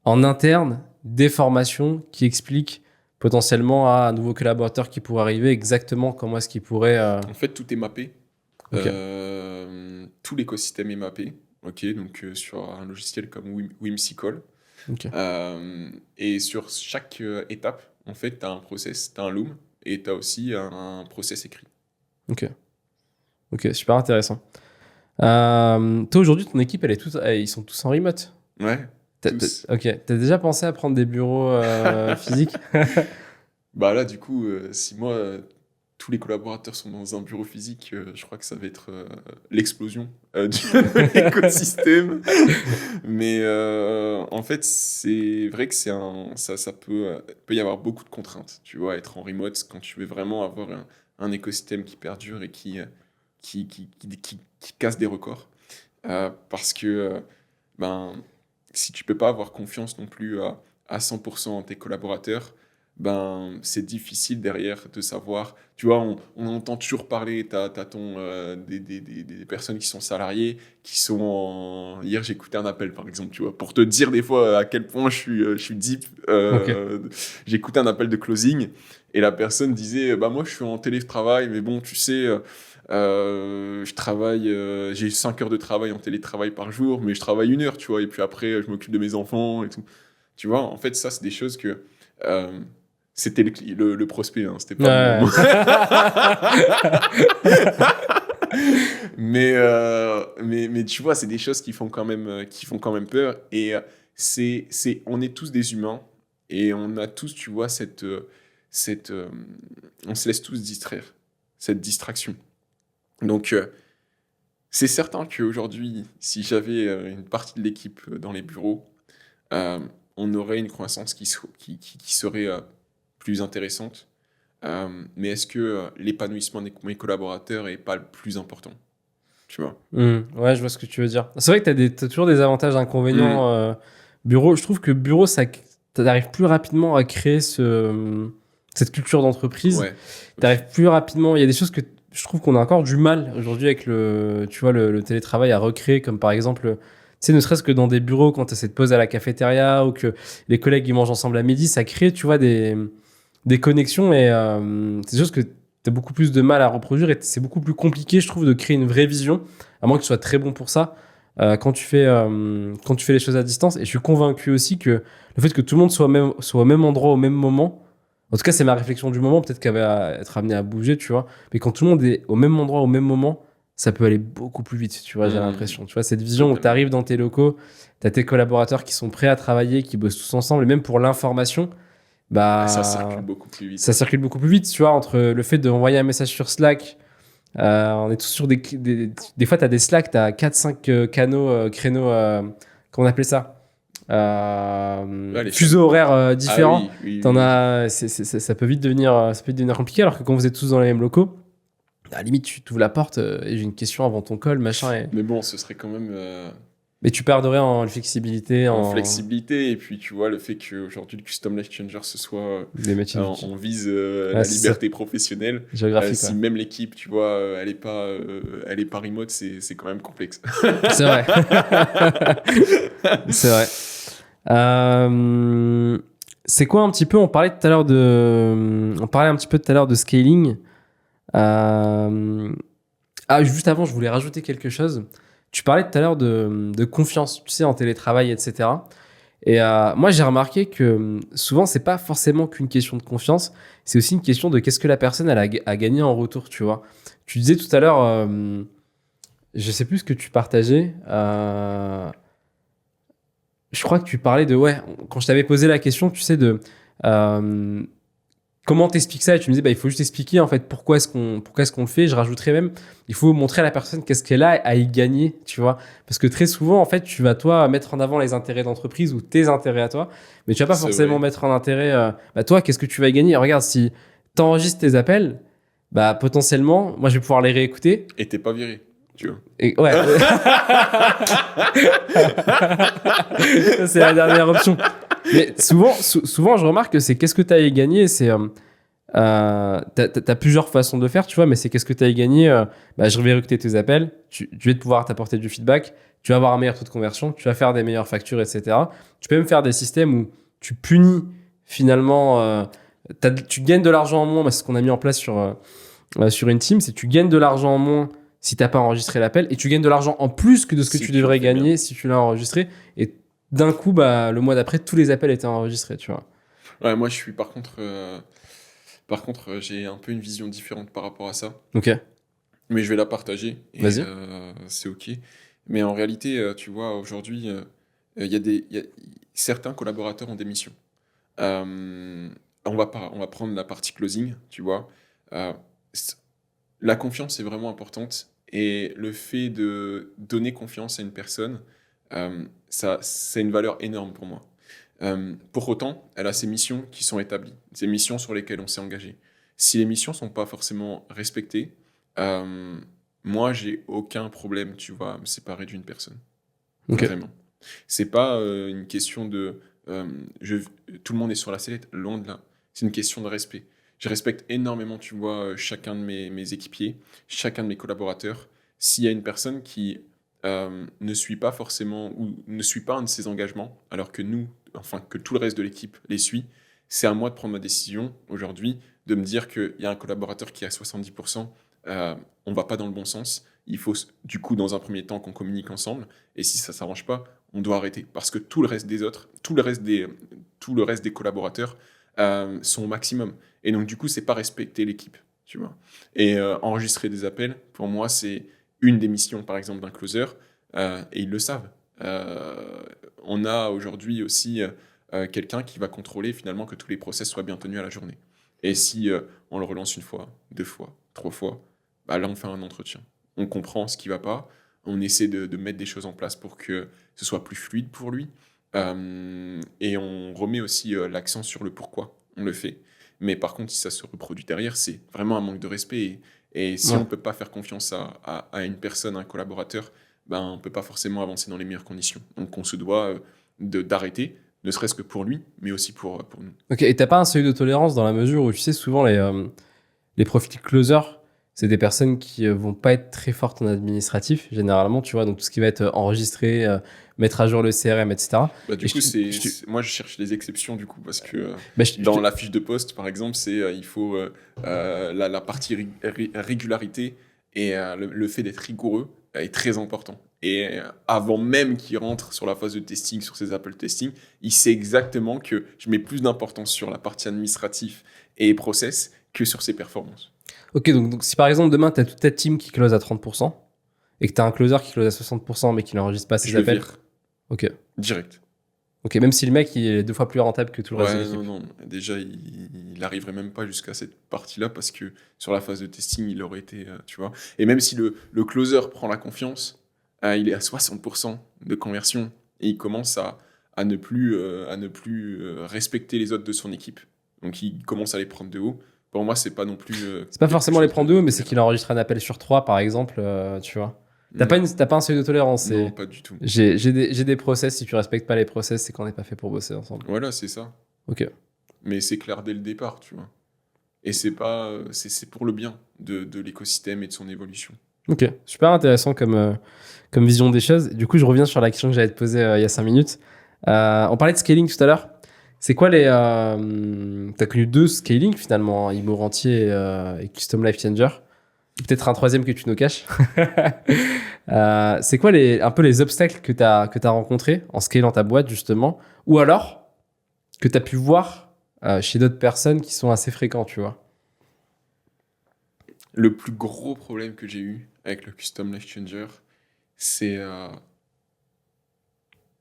en interne des formations qui expliquent potentiellement à un nouveau collaborateur qui pourrait arriver exactement comment est-ce qu'il pourrait... En fait, tout est mappé. Ok. Tout l'écosystème est mappé. Ok, donc sur un logiciel comme Whimsical. Ok. Et sur chaque étape, en fait, tu as un process, tu as un loom et tu as aussi un process écrit. Ok, super intéressant. Toi, aujourd'hui, ton équipe, ils sont tous en remote. Ouais, tous. Ok, t'as déjà pensé à prendre des bureaux physiques? Bah là, du coup, si moi, tous les collaborateurs sont dans un bureau physique, je crois que ça va être l'explosion de l'écosystème. Mais en fait, c'est vrai que ça peut y avoir beaucoup de contraintes, tu vois, être en remote quand tu veux vraiment avoir un écosystème qui perdure et qui casse des records. Parce que si tu peux pas avoir confiance non plus à 100% en tes collaborateurs, c'est difficile derrière de savoir. Tu vois, on entend toujours parler, des personnes qui sont salariées, qui sont Hier, j'ai écouté un appel, par exemple, tu vois, pour te dire des fois à quel point je suis deep. J'ai écouté un appel de closing, et la personne disait, moi, je suis en télétravail, mais bon, tu sais... je travaille, j'ai 5 heures de travail en télétravail par jour, mais je travaille 1 heure, tu vois, et puis après, je m'occupe de mes enfants et tout. Tu vois, en fait, ça, c'est des choses que... c'était le prospect, hein, c'était pas Ouais. mais tu vois, c'est des choses qui font quand même peur. Et on est tous des humains, et on a tous, tu vois, on se laisse tous distraire, cette distraction. Donc, c'est certain qu'aujourd'hui, si j'avais une partie de l'équipe dans les bureaux, on aurait une croissance qui serait plus intéressante. Mais est-ce que l'épanouissement de mes collaborateurs n'est pas le plus important? Tu vois? Ouais, je vois ce que tu veux dire. C'est vrai que t'as toujours des avantages, inconvénients. Bureau, je trouve que bureau, t'arrives plus rapidement à créer cette culture d'entreprise. Ouais. T'arrives plus rapidement. Il y a des choses que je trouve qu'on a encore du mal aujourd'hui avec tu vois, le télétravail à recréer, comme par exemple, tu sais, ne serait-ce que dans des bureaux, quand tu as cette pause à la cafétéria ou que les collègues ils mangent ensemble à midi, ça crée, tu vois, des connexions et c'est des choses que as beaucoup plus de mal à reproduire et c'est beaucoup plus compliqué, je trouve, de créer une vraie vision, à moins que tu sois très bon pour ça, quand tu fais les choses à distance. Et je suis convaincu aussi que le fait que tout le monde soit au même endroit au même moment, en tout cas, c'est ma réflexion du moment, peut-être qu'elle va être amenée à bouger, tu vois, mais quand tout le monde est au même endroit au même moment, ça peut aller beaucoup plus vite, tu vois, j'ai l'impression. Tu vois, cette vision où tu arrives dans tes locaux, tu as tes collaborateurs qui sont prêts à travailler, qui bossent tous ensemble, et même pour l'information, bah, Ça circule beaucoup plus vite. ça circule beaucoup plus vite, tu vois, entre le fait d'envoyer un message sur Slack, on est tous sur des fois, tu as des Slack, tu as 4-5 créneaux, comment on appelait ça Les fuseaux horaires différents. Ah oui. Ça peut vite devenir compliqué, alors que quand vous êtes tous dans les mêmes locaux, à la limite, tu t'ouvres la porte et j'ai une question avant ton call, machin. Mais bon, ce serait quand même... Mais tu perds de rien en flexibilité. En flexibilité, et puis tu vois, le fait qu'aujourd'hui le Custom Life Changer ce soit on vise la liberté professionnelle. Géographique. Si même l'équipe, tu vois, elle est pas remote, c'est quand même complexe. C'est vrai. C'est vrai. C'est quoi un petit peu, on parlait un petit peu tout à l'heure de scaling. Juste avant, je voulais rajouter quelque chose. Tu parlais tout à l'heure de confiance, tu sais, en télétravail, etc. Et moi, j'ai remarqué que souvent, c'est pas forcément qu'une question de confiance, c'est aussi une question de qu'est-ce que la personne elle a gagné en retour, tu vois. Tu disais tout à l'heure, je sais plus ce que tu partageais. Je crois que tu parlais quand je t'avais posé la question, tu sais, de comment t'expliques ça, et tu me disais, il faut juste expliquer en fait pourquoi est-ce qu'on le fait. Je rajouterais même, il faut montrer à la personne qu'est-ce qu'elle a à y gagner, tu vois. Parce que très souvent, en fait, tu vas toi mettre en avant les intérêts d'entreprise ou tes intérêts à toi, mais tu vas pas forcément mettre en intérêt, toi, qu'est-ce que tu vas y gagner. Regarde, si t'enregistres tes appels, potentiellement, moi, je vais pouvoir les réécouter. Et t'es pas viré. Tu vois. Et, ouais. Ça, c'est la dernière option. Mais souvent, je remarque que c'est qu'est-ce que tu as à y gagner. C'est t'as plusieurs façons de faire, tu vois, mais c'est qu'est-ce que tu as à y gagner. Je vais réécouter tes appels, je vais pouvoir t'apporter du feedback, tu vas avoir un meilleur taux de conversion, tu vas faire des meilleures factures, etc. Tu peux même faire des systèmes où tu punis finalement, tu gagnes de l'argent en moins. C'est ce qu'on a mis en place sur une team, c'est tu gagnes de l'argent en moins si t'as pas enregistré l'appel, et tu gagnes de l'argent en plus que de ce que tu devrais gagner si tu l'as enregistré. Et d'un coup, le mois d'après, tous les appels étaient enregistrés, tu vois. Ouais, moi, je suis par contre, j'ai un peu une vision différente par rapport à ça. Ok. Mais je vais la partager. Vas-y. C'est ok. Mais en réalité, tu vois, aujourd'hui, certains collaborateurs ont des missions. On va prendre la partie closing, tu vois. La confiance est vraiment importante, et le fait de donner confiance à une personne, c'est une valeur énorme pour moi. Pour autant, elle a ses missions qui sont établies, ses missions sur lesquelles on s'est engagé. Si les missions sont pas forcément respectées, moi, j'ai aucun problème, tu vois, à me séparer d'une personne. Okay. Vraiment. C'est pas une question de tout le monde est sur la sellette, loin de là. C'est une question de respect. Je respecte énormément, tu vois, chacun de mes équipiers, chacun de mes collaborateurs. S'il y a une personne qui ne suit pas forcément ou ne suit pas un de ses engagements, alors que que tout le reste de l'équipe les suit, c'est à moi de prendre ma décision aujourd'hui, de me dire qu'il y a un collaborateur qui est à 70%, on va pas dans le bon sens. Il faut du coup, dans un premier temps, qu'on communique ensemble. Et si ça s'arrange pas, on doit arrêter. Parce que tout le reste des collaborateurs sont au maximum. Et donc, du coup, c'est pas respecter l'équipe, tu vois. Et enregistrer des appels, pour moi, c'est une des missions, par exemple, d'un closer. Et ils le savent. On a aujourd'hui aussi quelqu'un qui va contrôler finalement que tous les process soient bien tenus à la journée. Et si on le relance une fois, 2 fois, 3 fois, là, on fait un entretien. On comprend ce qui ne va pas. On essaie de mettre des choses en place pour que ce soit plus fluide pour lui. Et on remet aussi l'accent sur le pourquoi on le fait. Mais par contre, si ça se reproduit derrière, c'est vraiment un manque de respect. Et si on ne peut pas faire confiance à une personne, à un collaborateur, on ne peut pas forcément avancer dans les meilleures conditions. Donc on se doit d'arrêter, ne serait-ce que pour lui, mais aussi pour nous. Ok, et tu n'as pas un seuil de tolérance dans la mesure où, tu sais, souvent les profils closers, c'est des personnes qui vont pas être très fortes en administratif, généralement, tu vois, donc tout ce qui va être enregistré, mettre à jour le CRM, etc. Bah, du Et coup, moi, je cherche les exceptions, du coup, parce que bah, dans la fiche de poste, par exemple, il faut la partie régularité et le fait d'être rigoureux est très important. Et avant même qu'il rentre sur la phase de testing, sur ses Apple testing, il sait exactement que je mets plus d'importance sur la partie administrative et process que sur ses performances. Ok, donc si par exemple demain, tu as toute ta team qui close à 30% et que tu as un closer qui close à 60% mais qui n'enregistre pas ses Je le appels, vire ok. direct. Ok, même si le mec il est 2 fois plus rentable que tout le reste de Ouais, l'équipe. non, non. Déjà, il arriverait même pas jusqu'à cette partie-là parce que sur la phase de testing, il aurait été, tu vois. Et même si le closer prend la confiance, il est à 60% de conversion et il commence à ne plus respecter les autres de son équipe. Donc, il commence à les prendre de haut. Pour moi, c'est pas non plus C'est pas quelque forcément les chose prendre de de haut, mais c'est qu'il tolérable. enregistre un appel sur 3 par exemple, tu vois. Non, T'as pas un seuil de tolérance, non, c'est. pas du tout. J'ai des process, si tu respectes pas les process, c'est qu'on n'est pas fait pour bosser ensemble. Voilà, c'est ça. Ok. Mais c'est clair dès le départ, tu vois. Et c'est pas, c'est pour le bien de l'écosystème et de son évolution. Ok, super intéressant comme vision des choses. Du coup, je reviens sur la question que j'allais te poser il y a 5 minutes. On parlait de scaling tout à l'heure. C'est quoi les. T'as connu 2 scaling finalement, hein, Imo Rentier et Custom Life Changer. Peut-être un troisième que tu nous caches. C'est quoi un peu les obstacles que t'as rencontrés en scalant ta boîte justement, ou alors que t'as pu voir chez d'autres personnes qui sont assez fréquents, tu vois. Le plus gros problème que j'ai eu avec le Custom Life Changer, c'est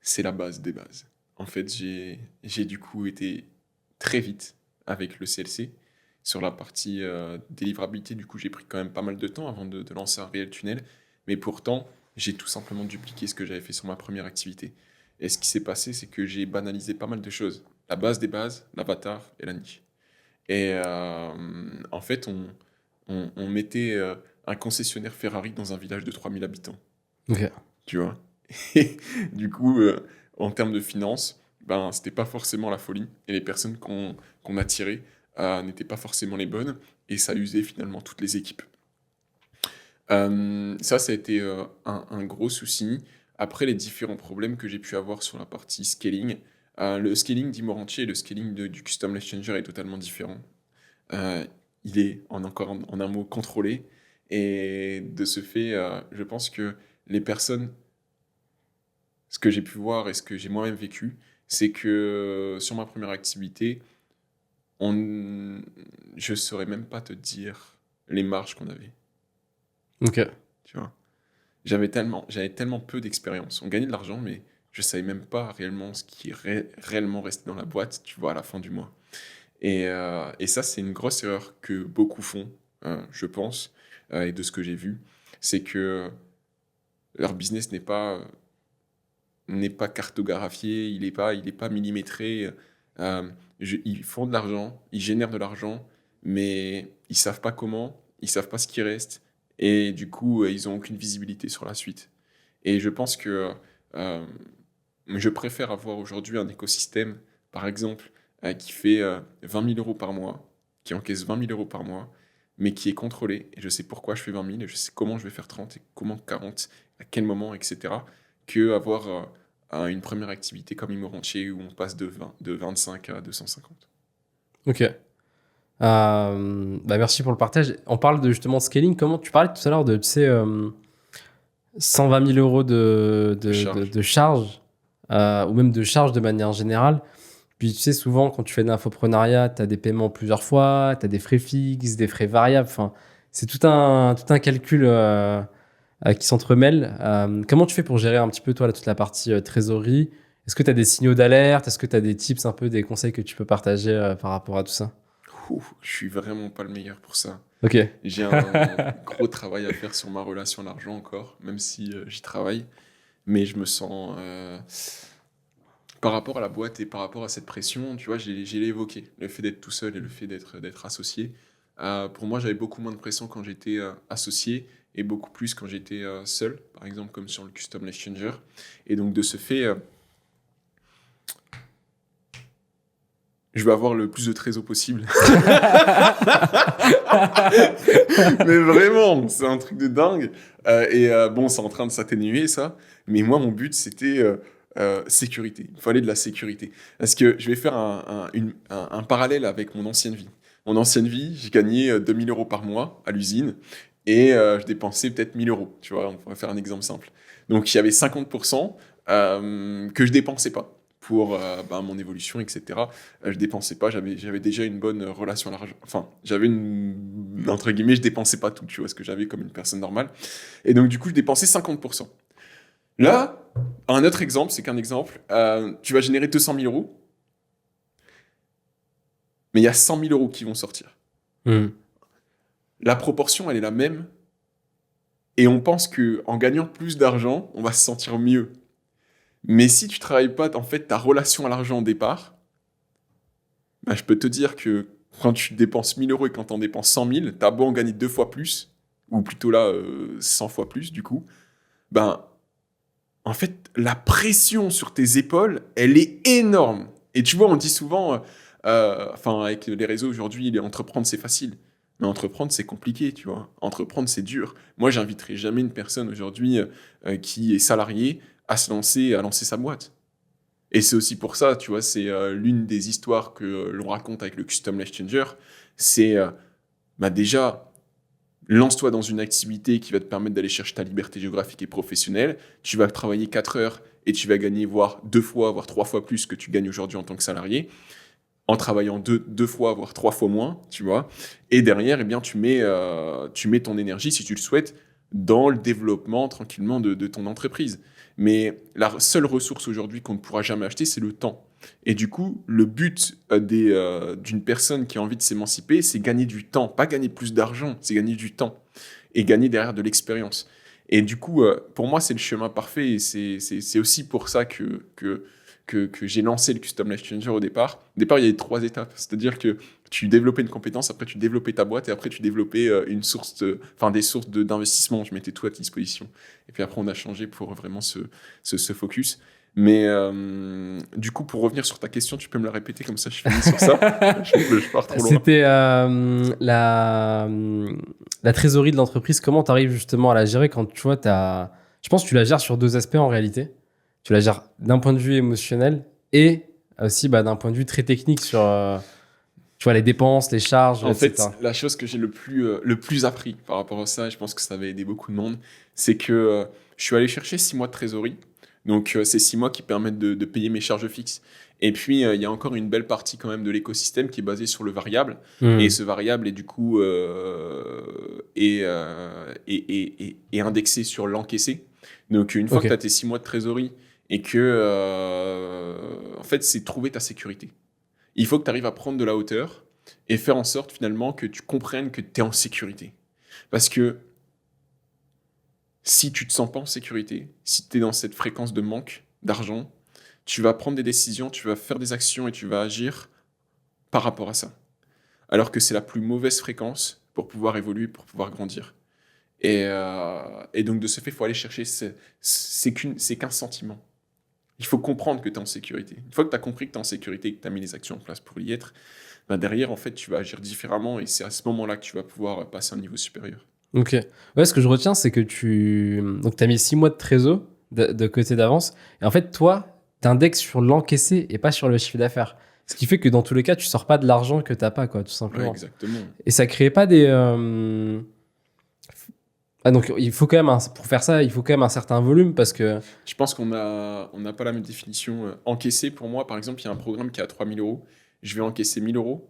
c'est la base des bases. En fait, j'ai du coup été très vite avec le CLC. Sur la partie délivrabilité, du coup, j'ai pris quand même pas mal de temps avant de lancer un réel tunnel. Mais pourtant, j'ai tout simplement dupliqué ce que j'avais fait sur ma première activité. Et ce qui s'est passé, c'est que j'ai banalisé pas mal de choses. La base des bases, l'avatar et la niche. Et en fait, on mettait un concessionnaire Ferrari dans un village de 3000 habitants, Ok. tu vois. Et du coup, en termes de finances, ben, c'était pas forcément la folie. Et les personnes qu'on attirait n'étaient pas forcément les bonnes. Et ça usait finalement toutes les équipes. Ça a été un gros souci. Après, les différents problèmes que j'ai pu avoir sur la partie scaling, le scaling d'Imorantier et le scaling du Custom Life Changer est totalement différent. Euh, il est en un mot contrôlé. Et de ce fait, je pense que les personnes, ce que j'ai pu voir et ce que j'ai moi-même vécu, c'est que sur ma première activité, je ne saurais même pas te dire les marges qu'on avait. Ok. Tu vois. J'avais tellement peu d'expérience. On gagnait de l'argent, mais je ne savais même pas réellement ce qui réellement restait dans la boîte, tu vois, à la fin du mois. Et ça, c'est une grosse erreur que beaucoup font, je pense, et de ce que j'ai vu, c'est que leur business n'est pas cartographié, il est pas millimétré. Ils font de l'argent, ils génèrent de l'argent, mais ils savent pas comment, ils savent pas ce qui reste, et du coup, ils ont aucune visibilité sur la suite. Et je pense que euh, je préfère avoir aujourd'hui un écosystème, par exemple, qui fait 20 000 euros par mois, qui encaisse 20 000 euros par mois, mais qui est contrôlé, et je sais pourquoi je fais 20 000, et je sais comment je vais faire 30, et comment 40, à quel moment, etc., que avoir une première activité comme Imorantier où on passe de 25 à 250. Ok. Bah merci pour le partage. On parle de justement scaling. Comment tu parlais tout à l'heure de, tu sais, 120 000 euros De charge. de charge, ou même de charge de manière générale. Puis tu sais, souvent, quand tu fais de l'infoprenariat, tu as des paiements plusieurs fois, tu as des frais fixes, des frais variables. Enfin, c'est tout un calcul qui s'entremêle. Comment tu fais pour gérer un petit peu, toi, toute la partie trésorerie? Est-ce que tu as des signaux d'alerte? Est-ce que tu as des tips, un peu des conseils que tu peux partager par rapport à tout ça? Ouh, je suis vraiment pas le meilleur pour ça. Ok. J'ai un gros travail à faire sur ma relation à l'argent encore, même si j'y travaille. Mais je me sens, par rapport à la boîte et par rapport à cette pression, tu vois, j'ai évoqué, le fait d'être tout seul et le fait d'être associé. Pour moi, j'avais beaucoup moins de pression quand j'étais associé et beaucoup plus quand j'étais seul, par exemple comme sur le Custom Life Changer. Et donc de ce fait, je veux avoir le plus de trésors possible. Mais vraiment, c'est un truc de dingue. Bon, c'est en train de s'atténuer, ça. Mais moi, mon but, c'était sécurité. Il fallait de la sécurité. Parce que je vais faire un parallèle avec mon ancienne vie. Mon ancienne vie, j'ai gagné 2000 euros par mois à l'usine et je dépensais peut-être 1000 euros. Tu vois, on pourrait faire un exemple simple. Donc, il y avait 50% que je dépensais pas pour mon évolution, etc. Je dépensais pas, j'avais déjà une bonne relation à l'argent. Enfin, entre guillemets, je dépensais pas tout, tu vois, ce que j'avais comme une personne normale. Et donc, du coup, je dépensais 50%. Là, un autre exemple, c'est qu'un exemple, tu vas générer 200 000 euros, mais il y a 100 000 euros qui vont sortir. La proportion, elle est la même. Et on pense qu'en gagnant plus d'argent, on va se sentir mieux. Mais si tu travailles pas, en fait, ta relation à l'argent au départ, bah, je peux te dire que quand tu dépenses 1000 euros et quand tu en dépenses 100 000, t'as beau en gagner 2 fois plus, ou plutôt là, 100 fois plus, du coup, ben, en fait, la pression sur tes épaules, elle est énorme. Et tu vois, on dit souvent, avec les réseaux aujourd'hui, entreprendre, c'est facile. Mais entreprendre, c'est compliqué, tu vois. Entreprendre, c'est dur. Moi, j'inviterai jamais une personne aujourd'hui qui est salariée à lancer sa boîte. Et c'est aussi pour ça, tu vois, c'est l'une des histoires que l'on raconte avec le Custom Life Changer. C'est déjà, lance-toi dans une activité qui va te permettre d'aller chercher ta liberté géographique et professionnelle. Tu vas travailler 4 heures et tu vas gagner voire 2 fois, voire 3 fois plus que tu gagnes aujourd'hui en tant que salarié, en travaillant deux fois, voire 3 fois moins, tu vois. Et derrière, eh bien, tu mets ton énergie, si tu le souhaites, dans le développement tranquillement de ton entreprise. Mais la seule ressource aujourd'hui qu'on ne pourra jamais acheter, c'est le temps. Et du coup, le but d'une personne qui a envie de s'émanciper, c'est gagner du temps. Pas gagner plus d'argent, c'est gagner du temps. Et gagner derrière de l'expérience. Et du coup, pour moi, c'est le chemin parfait. Et c'est aussi pour ça que j'ai lancé le Custom Life Changer au départ. Au départ, il y avait 3 étapes. C'est-à-dire que tu développais une compétence, après tu développais ta boîte, et après tu développais des sources d'investissement. Je mettais tout à ta disposition. Et puis après, on a changé pour vraiment ce focus. Mais du coup, pour revenir sur ta question, tu peux me la répéter comme ça, je finis sur ça. Je pars trop loin. C'était la trésorerie de l'entreprise. Comment tu arrives justement à la gérer quand tu vois, je pense que tu la gères sur 2 aspects en réalité. Tu la gères d'un point de vue émotionnel et aussi d'un point de vue très technique sur tu vois, les dépenses, les charges, En etc. fait, la chose que j'ai le plus appris par rapport à ça, et je pense que ça va aider beaucoup de monde, c'est que je suis allé chercher 6 mois de trésorerie. Donc, c'est 6 mois qui permettent de payer mes charges fixes. Et puis, il y a encore une belle partie quand même de l'écosystème qui est basée sur le variable. Et ce variable est du coup est indexé sur l'encaissé. Donc, une fois que tu as tes 6 mois de trésorerie et que, en fait, c'est trouver ta sécurité. Il faut que tu arrives à prendre de la hauteur et faire en sorte finalement que tu comprennes que tu es en sécurité. Parce que si tu te sens pas en sécurité, si tu es dans cette fréquence de manque d'argent, tu vas prendre des décisions, tu vas faire des actions et tu vas agir par rapport à ça. Alors que c'est la plus mauvaise fréquence pour pouvoir évoluer, pour pouvoir grandir. Et donc de ce fait, il faut aller chercher, c'est qu'un sentiment. Il faut comprendre que tu es en sécurité. Une fois que tu as compris que tu es en sécurité et que tu as mis les actions en place pour y être, derrière, en fait, tu vas agir différemment et c'est à ce moment-là que tu vas pouvoir passer à un niveau supérieur. Ok. Ouais, ce que je retiens, c'est que tu as mis 6 mois de trésor de côté d'avance. Et en fait, toi, tu indexes sur l'encaissé et pas sur le chiffre d'affaires. Ce qui fait que dans tous les cas, tu sors pas de l'argent que tu n'as pas, quoi, tout simplement. Ouais, exactement. Et ça crée pas des... donc, il faut quand même pour faire ça, il faut quand même un certain volume parce que... Je pense qu'on n'a pas la même définition. Encaisser, pour moi, par exemple, il y a un programme qui est à 3 000 euros. Je vais encaisser 1 000 euros.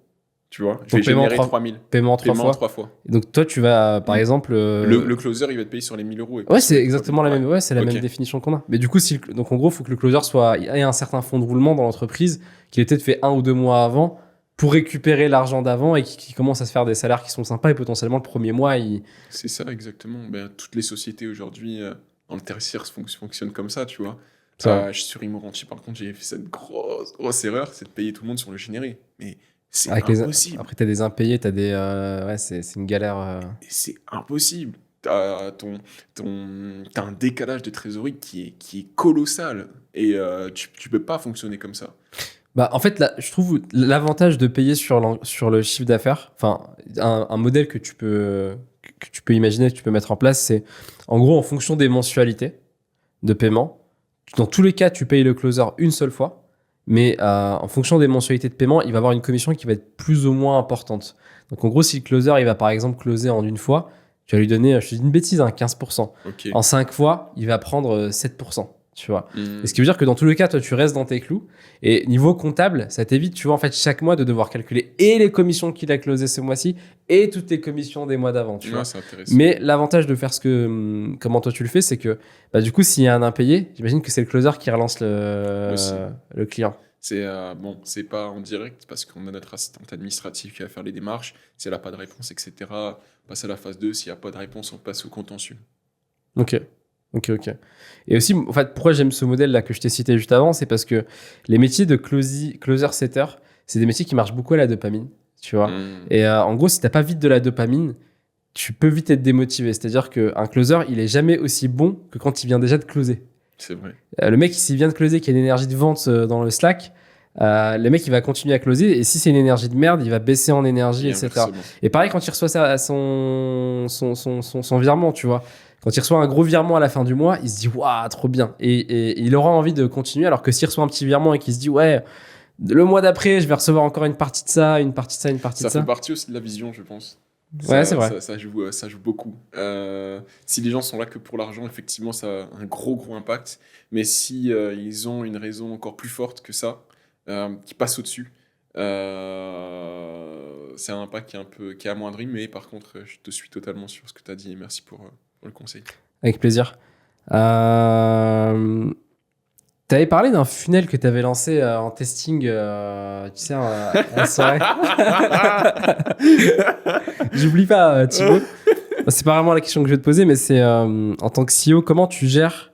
Tu vois, je vais générer 3 000. Paiement 3 fois. Et donc, toi, tu vas, par exemple... Le closer, il va te payer sur les 1 000 euros. Ouais, c'est exactement la même, c'est la même définition qu'on a. Mais du coup, donc en gros, il faut que le closer ait un certain fonds de roulement dans l'entreprise, qu'il ait peut-être fait 1 ou 2 mois avant, pour récupérer l'argent d'avant et qui commence à se faire des salaires qui sont sympas et potentiellement le premier mois, C'est ça, exactement. Toutes les sociétés aujourd'hui, dans le tertiaire, fonctionnent comme ça, tu vois. Sur Imoranti, par contre, j'ai fait cette grosse erreur, c'est de payer tout le monde sur le généré. Mais c'est impossible. Après, t'as des impayés, t'as des... c'est une galère. C'est impossible. T'as un décalage de trésorerie qui est colossal. Et tu peux pas fonctionner comme ça. Bah, en fait, là, je trouve l'avantage de payer sur le chiffre d'affaires, enfin, un modèle que tu peux imaginer, que tu peux mettre en place, c'est en gros en fonction des mensualités de paiement. Dans tous les cas, tu payes le closer une seule fois, mais en fonction des mensualités de paiement, il va avoir une commission qui va être plus ou moins importante. Donc en gros, si le closer, il va par exemple closer en une fois, tu vas lui donner, je te dis une bêtise, 15%. Ok. En 5 fois, il va prendre 7%. Tu vois. Hmm. Et ce qui veut dire que dans tous les cas, toi, tu restes dans tes clous. Et niveau comptable, ça t'évite, tu vois, en fait, chaque mois de devoir calculer et les commissions qu'il a closées ce mois-ci et toutes les commissions des mois d'avant, tu Ouais, vois. c'est intéressant. Mais l'avantage de faire comment toi tu le fais, c'est que, bah, du coup, s'il y a un impayé, j'imagine que c'est le closer qui relance Aussi. le client. C'est bon, c'est pas en direct parce qu'on a notre assistante administrative qui va faire les démarches. Si elle n'a pas de réponse, etc., on passe à la phase 2. S'il n'y a pas de réponse, on passe au contentieux. Ok. Ok, ok. Et aussi, en fait, pourquoi j'aime ce modèle-là que je t'ai cité juste avant, c'est parce que les métiers de closer setter, c'est des métiers qui marchent beaucoup à la dopamine, tu vois. Hmm. Et en gros, si t'as pas vite de la dopamine, tu peux vite être démotivé. C'est-à-dire qu'un closer, il est jamais aussi bon que quand il vient déjà de closer. C'est vrai. Le mec, s'il vient de closer, qu'il y a une énergie de vente dans le Slack, le mec, il va continuer à closer. Et si c'est une énergie de merde, il va baisser en énergie, Et etc. inversement. Et pareil, quand il reçoit son virement, tu vois. Quand il reçoit un gros virement à la fin du mois, il se dit waouh, trop bien. Et il aura envie de continuer. Alors que s'il reçoit un petit virement et qu'il se dit ouais, le mois d'après, je vais recevoir encore une partie de ça, une partie de ça, une partie Ça de fait ça. partie aussi de la vision, je pense. Ouais, c'est vrai. Ça joue beaucoup. Si les gens sont là que pour l'argent, effectivement, ça a un gros impact. Mais si ils ont une raison encore plus forte que ça, qui passe au-dessus, c'est un impact qui est amoindri. Mais par contre, je te suis totalement sur ce que tu as dit et merci pour le conseil. Avec plaisir. T'avais parlé d'un funnel que t'avais lancé en testing, tu sais, en soirée. J'oublie pas, Thibaut. C'est pas vraiment la question que je vais te poser, mais c'est en tant que CEO, comment tu gères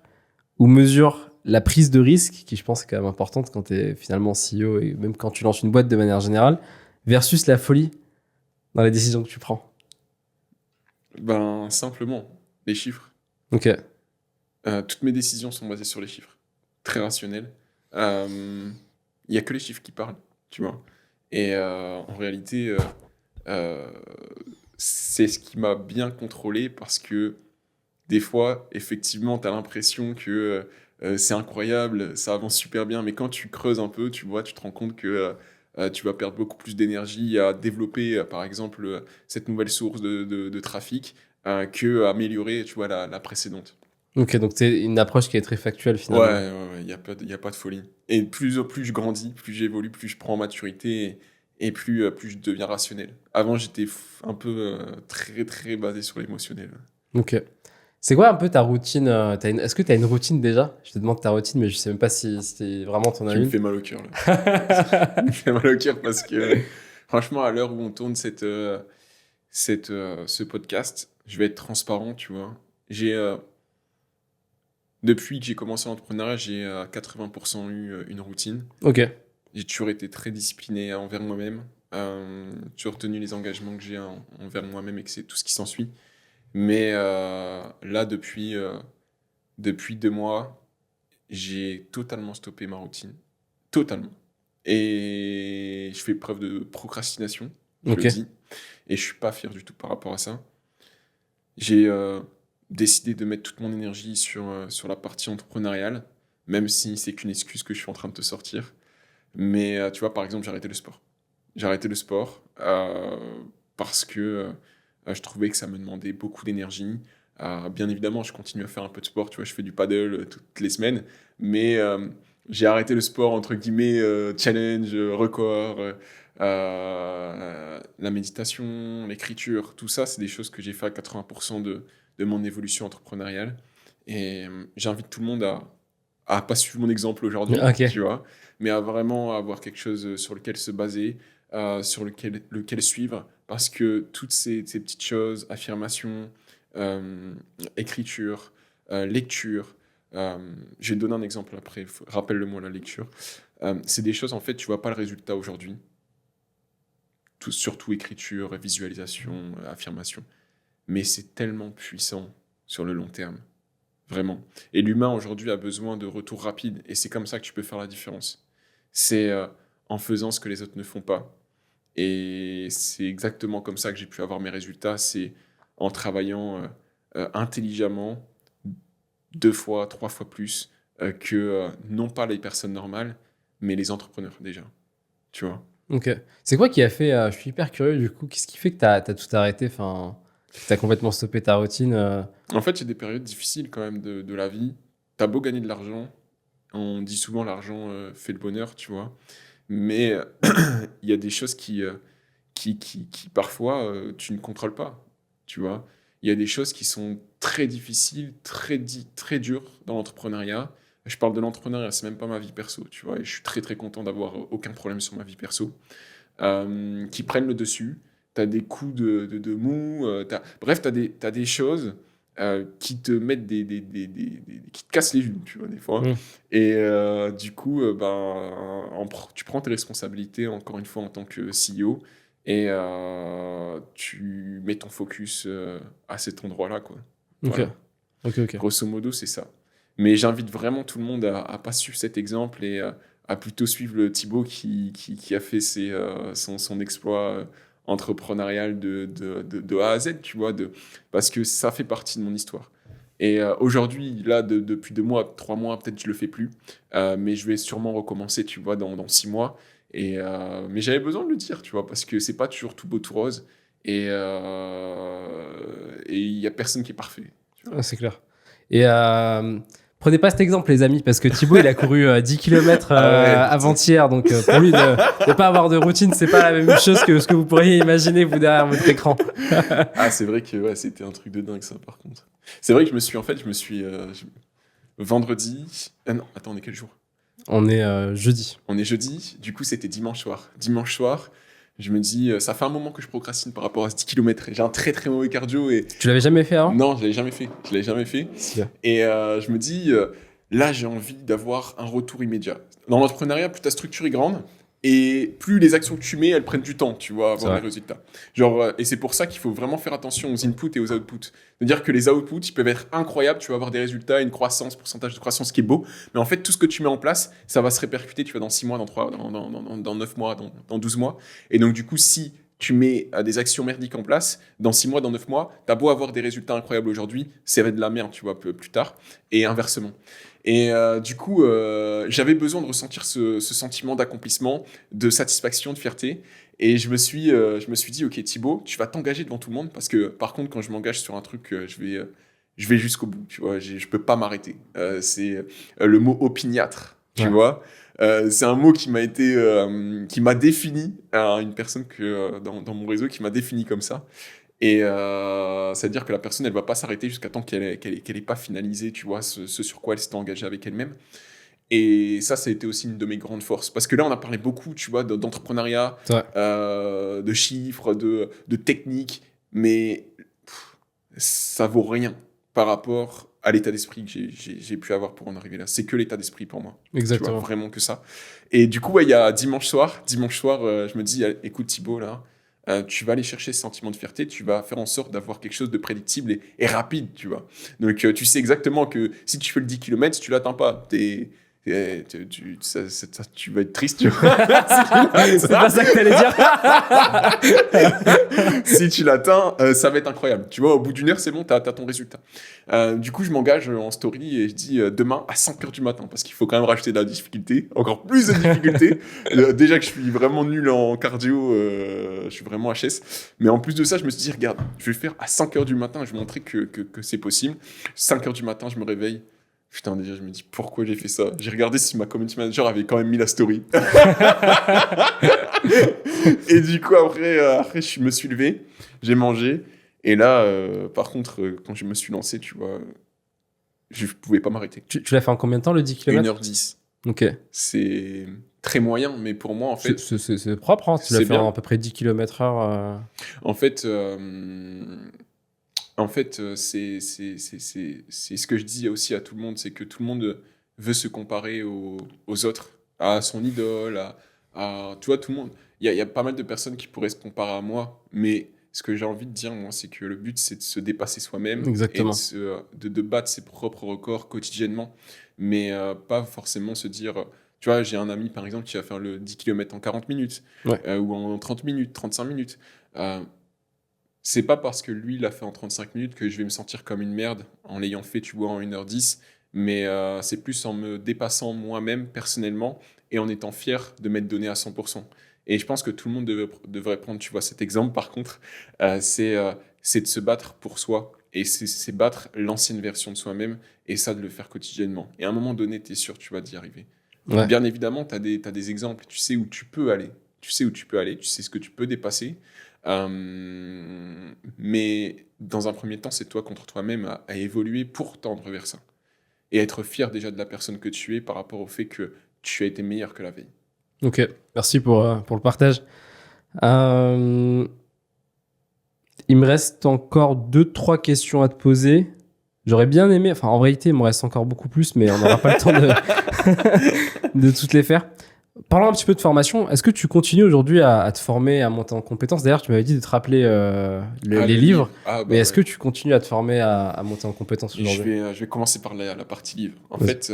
ou mesures la prise de risque, qui je pense est quand même importante quand tu es finalement CEO et même quand tu lances une boîte de manière générale, versus la folie dans les décisions que tu prends. Ben, simplement, les chiffres. Ok, Toutes mes décisions sont basées sur les chiffres. Très rationnel. Il n'y a que les chiffres qui parlent, tu vois. Et en réalité, euh, c'est ce qui m'a bien contrôlé parce que des fois, effectivement, tu as l'impression que c'est incroyable, ça avance super bien, mais quand tu creuses un peu, tu vois, tu te rends compte que tu vas perdre beaucoup plus d'énergie à développer, par exemple, cette nouvelle source de trafic que à améliorer, tu vois, la précédente. ok, donc c'est une approche qui est très factuelle Ouais, finalement. il n'y a pas de folie. Et plus je grandis, plus j'évolue, plus je prends en maturité et plus je deviens rationnel. Avant, j'étais un peu très basé sur l'émotionnel. Ok. C'est quoi un peu ta routine est-ce que tu as une routine déjà? Je te demande ta routine, mais je sais même pas si vraiment t'en as Tu me une. fais mal au cœur, là. Tu me fais mal au cœur parce que, franchement, à l'heure où on tourne ce podcast, je vais être transparent, tu vois. Depuis que j'ai commencé l'entrepreneuriat, j'ai à 80% eu une routine. Ok, J'ai toujours été très discipliné envers moi-même. Toujours tenu les engagements que j'ai envers moi-même et que c'est tout ce qui s'ensuit. Mais là, depuis 2 mois, j'ai totalement stoppé ma routine. Totalement. Et je fais preuve de procrastination, je le ok. dis. Et je suis pas fier du tout par rapport à ça. J'ai décidé de mettre toute mon énergie sur la partie entrepreneuriale, même si c'est qu'une excuse que je suis en train de te sortir. Mais tu vois, par exemple, j'ai arrêté le sport. J'ai arrêté le sport parce que je trouvais que ça me demandait beaucoup d'énergie. Bien évidemment, je continue à faire un peu de sport. Tu vois, je fais du paddle toutes les semaines. Mais j'ai arrêté le sport, entre guillemets, challenge, record, la méditation, l'écriture. Tout ça, c'est des choses que j'ai fait à 80% de mon évolution entrepreneuriale. Et j'invite tout le monde à pas suivre mon exemple aujourd'hui, Ok. tu vois, mais à vraiment avoir quelque chose sur lequel se baser, sur lequel suivre, parce que toutes ces petites choses, affirmations, écriture, lecture, je vais te donner un exemple après, rappelle-le-moi la lecture, c'est des choses, en fait, tu vois pas le résultat aujourd'hui, surtout écriture, visualisation, affirmation, mais c'est tellement puissant sur le long terme. Vraiment. Et l'humain aujourd'hui a besoin de retours rapides. Et c'est comme ça que tu peux faire la différence. C'est en faisant ce que les autres ne font pas. Et c'est exactement comme ça que j'ai pu avoir mes résultats, c'est en travaillant intelligemment 2 fois, 3 fois plus que non pas les personnes normales, mais les entrepreneurs déjà. Tu vois. Ok. C'est quoi qui a fait, je suis hyper curieux du coup, qu'est-ce qui fait que t'as tout arrêté, enfin, que t'as complètement stoppé ta routine En fait, il y a des périodes difficiles quand même de la vie. T'as beau gagner de l'argent, on dit souvent l'argent fait le bonheur, tu vois. Mais il y a des choses qui parfois, tu ne contrôles pas, tu vois. Il y a des choses qui sont très difficiles, très dures dans l'entrepreneuriat. Je parle de l'entrepreneuriat, c'est même pas ma vie perso, tu vois. Et je suis très, très content d'avoir aucun problème sur ma vie perso. Qui prennent le dessus. Tu as des coups de mou. Bref, t'as des choses qui te mettent qui te cassent les genoux, tu vois, des fois. Mm. Et du coup, tu prends tes responsabilités, encore une fois, en tant que CEO, et tu mets ton focus à cet endroit-là, quoi. Ok. Voilà. Ok. Grosso modo, c'est ça. Mais j'invite vraiment tout le monde à pas suivre cet exemple et à plutôt suivre le Thibaut qui a fait son exploit entrepreneurial de A à Z, tu vois, parce que ça fait partie de mon histoire. Et aujourd'hui, là, depuis 2 mois, 3 mois, peut-être je le fais plus, mais je vais sûrement recommencer, tu vois, dans 6 mois. Mais j'avais besoin de le dire, tu vois, parce que c'est pas toujours tout beau, tout rose. Et il y a personne qui est parfait. Tu vois. Ah, c'est clair. Et prenez pas cet exemple, les amis, parce que Thibaut, il a couru 10 km Ah ouais, putain. avant-hier. Donc, pour lui, de pas avoir de routine, c'est pas la même chose que ce que vous pourriez imaginer, vous, derrière votre écran. Ah, c'est vrai que ouais, c'était un truc de dingue, ça, par contre. C'est vrai que vendredi. Ah non, attends, on est quel jour? On est jeudi. On est jeudi, du coup, c'était dimanche soir. Dimanche soir, je me dis, ça fait un moment que je procrastine par rapport à ce 10 km. J'ai un très très mauvais cardio et. Tu l'avais jamais fait avant? Non, je l'avais jamais fait. Je l'avais jamais fait. Si. Et je me dis, là, j'ai envie d'avoir un retour immédiat. Dans l'entrepreneuriat, plus ta structure est grande et plus les actions que tu mets, elles prennent du temps, tu vois, à avoir les résultats. Genre, et c'est pour ça qu'il faut vraiment faire attention aux inputs et aux outputs. C'est-à-dire que les outputs, ils peuvent être incroyables, tu vas avoir des résultats, une croissance, pourcentage de croissance qui est beau, mais en fait, tout ce que tu mets en place, ça va se répercuter, tu vois, dans 6 mois, dans 3, dans 9 mois, dans 12 mois. Et donc, du coup, si tu mets des actions merdiques en place, dans 6 mois, dans 9 mois, t'as beau avoir des résultats incroyables aujourd'hui, ça va être de la merde, tu vois, plus tard, et inversement. Et du coup, j'avais besoin de ressentir ce sentiment d'accomplissement, de satisfaction, de fierté. Et je me suis dit, ok, Thibaut, tu vas t'engager devant tout le monde, parce que par contre, quand je m'engage sur un truc, je vais jusqu'au bout, tu vois, je peux pas m'arrêter. C'est le mot opiniâtre, tu vois. C'est un mot qui m'a défini, une personne dans mon réseau qui m'a défini comme ça. Et c'est-à-dire que la personne, elle va pas s'arrêter jusqu'à temps qu'elle ait pas finalisé, tu vois, ce sur quoi elle s'était engagée avec elle-même. Et ça a été aussi une de mes grandes forces. Parce que là, on a parlé beaucoup, tu vois, d'entrepreneuriat, de chiffres, de techniques, mais ça vaut rien par rapport à l'état d'esprit que j'ai pu avoir pour en arriver là. C'est que l'état d'esprit pour moi. Exactement. Tu vois, vraiment que ça. Et du coup, ouais, il y a dimanche soir, je me dis, écoute Thibaut, là, tu vas aller chercher ce sentiment de fierté, tu vas faire en sorte d'avoir quelque chose de prédictible et rapide, tu vois. Donc, tu sais exactement que si tu fais le 10 km, tu l'atteins pas. Tu vas être triste, tu vois. C'est pas ça que t'allais dire. Si tu l'atteins, ça va être incroyable. Tu vois, au bout d'une heure, c'est bon, t'as ton résultat. Du coup, je m'engage en story et je dis demain à 5h du matin, parce qu'il faut quand même rajouter de la difficulté, encore plus de difficulté. Déjà que je suis vraiment nul en cardio, je suis vraiment HS. Mais en plus de ça, je me suis dit, regarde, je vais le faire à 5h du matin, je vais montrer que c'est possible. 5h du matin, je me réveille. Putain, déjà, je me dis, pourquoi j'ai fait ça? J'ai regardé si ma community manager avait quand même mis la story. Et du coup, après, je me suis levé, j'ai mangé. Et là, par contre, quand je me suis lancé, tu vois, je pouvais pas m'arrêter. Tu l'as fait en combien de temps, le 10 km? 1h10. Ok. C'est très moyen, mais pour moi, en fait... C'est propre, hein. Tu l'as fait à peu près 10 km/h. En fait, c'est ce que je dis aussi à tout le monde, c'est que tout le monde veut se comparer aux autres, à son idole, tu vois, tout le monde. Il y a pas mal de personnes qui pourraient se comparer à moi, mais ce que j'ai envie de dire, moi, c'est que le but, c'est de se dépasser soi-même. Exactement. Et de battre ses propres records quotidiennement, mais pas forcément se dire, tu Tu vois, j'ai un ami, par exemple, qui va faire le 10 km en 40 minutes, ou en 30 minutes, 35 minutes. C'est pas parce que lui l'a fait en 35 minutes que je vais me sentir comme une merde en l'ayant fait, tu vois, en 1h10. Mais c'est plus en me dépassant moi-même personnellement et en étant fier de m'être donné à 100%. Et je pense que tout le monde devrait prendre, tu vois, cet exemple. Par contre, c'est de se battre pour soi. Et c'est battre l'ancienne version de soi-même et ça, de le faire quotidiennement. Et à un moment donné, tu es sûr, tu vas d'y arriver. Ouais. Bien évidemment, tu as des exemples. Tu sais où tu peux aller. Tu sais ce que tu peux dépasser. Mais dans un premier temps, c'est toi contre toi-même à évoluer pour tendre vers ça. Et être fier déjà de la personne que tu es par rapport au fait que tu as été meilleur que la veille. Ok, merci pour le partage. Il me reste encore 2-3 questions à te poser. J'aurais bien aimé, enfin en réalité il me reste encore beaucoup plus, mais on n'aura pas le temps de toutes les faire. Parlons un petit peu de formation. Est-ce que tu continues aujourd'hui à te former, à monter en compétences? D'ailleurs, tu m'avais dit de te rappeler les livres. Mais est-ce que tu continues à te former à monter en compétences aujourd'hui? Je vais commencer par la partie livre. En fait,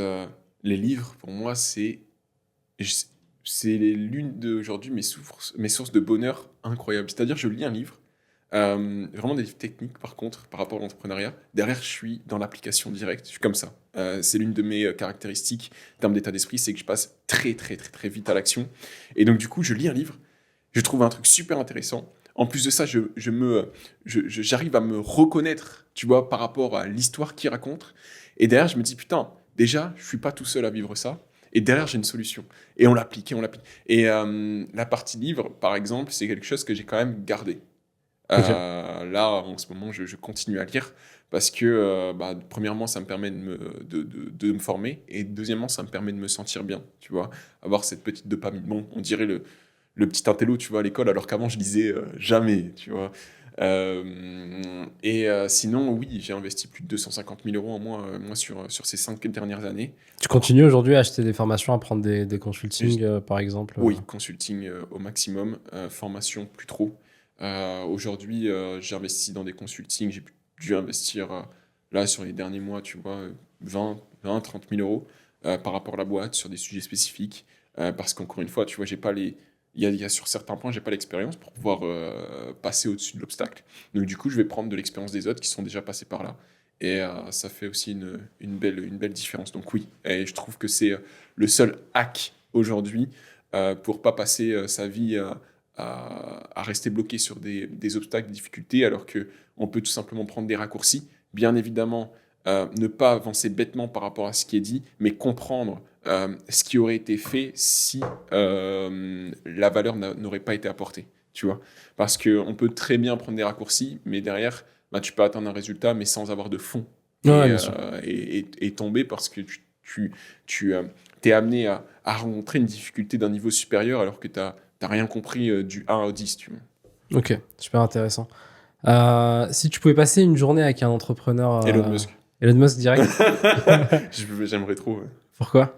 les livres, pour moi, c'est l'une d'aujourd'hui mes sources de bonheur incroyables. C'est-à-dire, je lis un livre, vraiment des livres techniques par contre, par rapport à l'entrepreneuriat. Derrière, je suis dans l'application directe. Je suis comme ça. C'est l'une de mes caractéristiques en termes d'état d'esprit, c'est que je passe très, très, très, très vite à l'action. Et donc, du coup, je lis un livre, je trouve un truc super intéressant. En plus de ça, j'arrive à me reconnaître, tu vois, par rapport à l'histoire qu'il raconte. Et derrière, je me dis, putain, déjà, je suis pas tout seul à vivre ça. Et derrière, j'ai une solution. Et on l'applique, Et la partie livre, par exemple, c'est quelque chose que j'ai quand même gardé. Okay. Là, en ce moment, je continue à lire parce que, premièrement, ça me permet de me former et deuxièmement, ça me permet de me sentir bien, tu vois, avoir cette petite dopamine. Bon, on dirait le petit intello, tu vois, à l'école, alors qu'avant, je lisais jamais, tu vois. Sinon, oui, j'ai investi plus de 250 000 euros en moi sur ces 5 dernières années. Tu continues aujourd'hui à acheter des formations, à prendre des consultings, par exemple? Oui, consulting au maximum, formation plus trop. Aujourd'hui, j'ai investi dans des consultings, j'ai dû investir là sur les derniers mois, tu vois, 30 000 euros par rapport à la boîte sur des sujets spécifiques. Parce qu'encore une fois, tu vois, j'ai pas il y a sur certains points, j'ai pas l'expérience pour pouvoir passer au-dessus de l'obstacle. Donc du coup, je vais prendre de l'expérience des autres qui sont déjà passés par là. Et ça fait aussi une belle différence. Donc oui, et je trouve que c'est le seul hack aujourd'hui pour pas passer sa vie à rester bloqué sur des obstacles, des difficultés, alors qu'on peut tout simplement prendre des raccourcis. Bien évidemment, ne pas avancer bêtement par rapport à ce qui est dit, mais comprendre ce qui aurait été fait si la valeur n'aurait pas été apportée, tu vois. Parce qu'on peut très bien prendre des raccourcis, mais derrière, tu peux atteindre un résultat, mais sans avoir de fond. Et tomber parce que tu es amené à rencontrer une difficulté d'un niveau supérieur alors que tu n'as rien compris du 1 au 10, tu vois. Ok, super intéressant. Si tu pouvais passer une journée avec un entrepreneur... Elon Musk. Elon Musk direct. J'aimerais trop. Ouais. Pourquoi?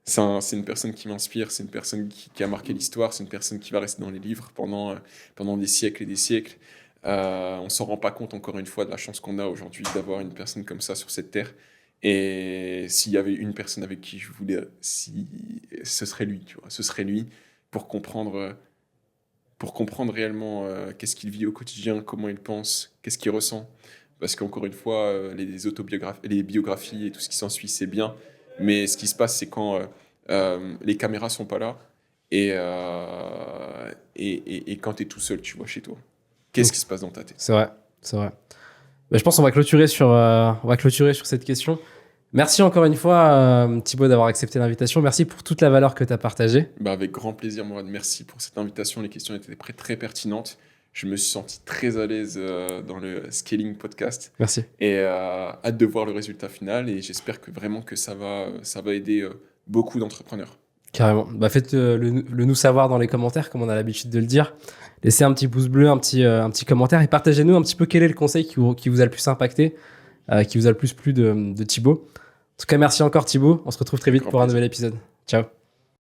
C'est une personne qui m'inspire, c'est une personne qui a marqué l'histoire, c'est une personne qui va rester dans les livres pendant des siècles et des siècles. On s'en rend pas compte, encore une fois, de la chance qu'on a aujourd'hui d'avoir une personne comme ça sur cette terre. Et s'il y avait une personne avec qui je voulais, ce serait lui, tu vois. Ce serait lui pour comprendre réellement qu'est-ce qu'il vit au quotidien, comment il pense, qu'est-ce qu'il ressent. Parce qu'encore une fois, les biographies et tout ce qui s'ensuit, c'est bien. Mais ce qui se passe, c'est quand les caméras sont pas là et quand tu es tout seul, tu vois, chez toi. Qu'est-ce qui se passe dans ta tête? C'est vrai. Je pense qu'on va clôturer sur cette question. Merci encore une fois, Thibaut, d'avoir accepté l'invitation. Merci pour toute la valeur que tu as partagée. Avec grand plaisir, Mourad. Merci pour cette invitation. Les questions étaient très pertinentes. Je me suis senti très à l'aise dans le Scaling Podcast. Merci. Et hâte de voir le résultat final. Et j'espère que vraiment que ça va aider beaucoup d'entrepreneurs. Carrément. Faites le nous savoir dans les commentaires, comme on a l'habitude de le dire. Laissez un petit pouce bleu, un petit commentaire et partagez-nous un petit peu quel est le conseil qui vous a le plus impacté, qui vous a le plus plu de Thibaut. En tout cas, merci encore Thibaut. On se retrouve très vite pour un nouvel épisode. Ciao.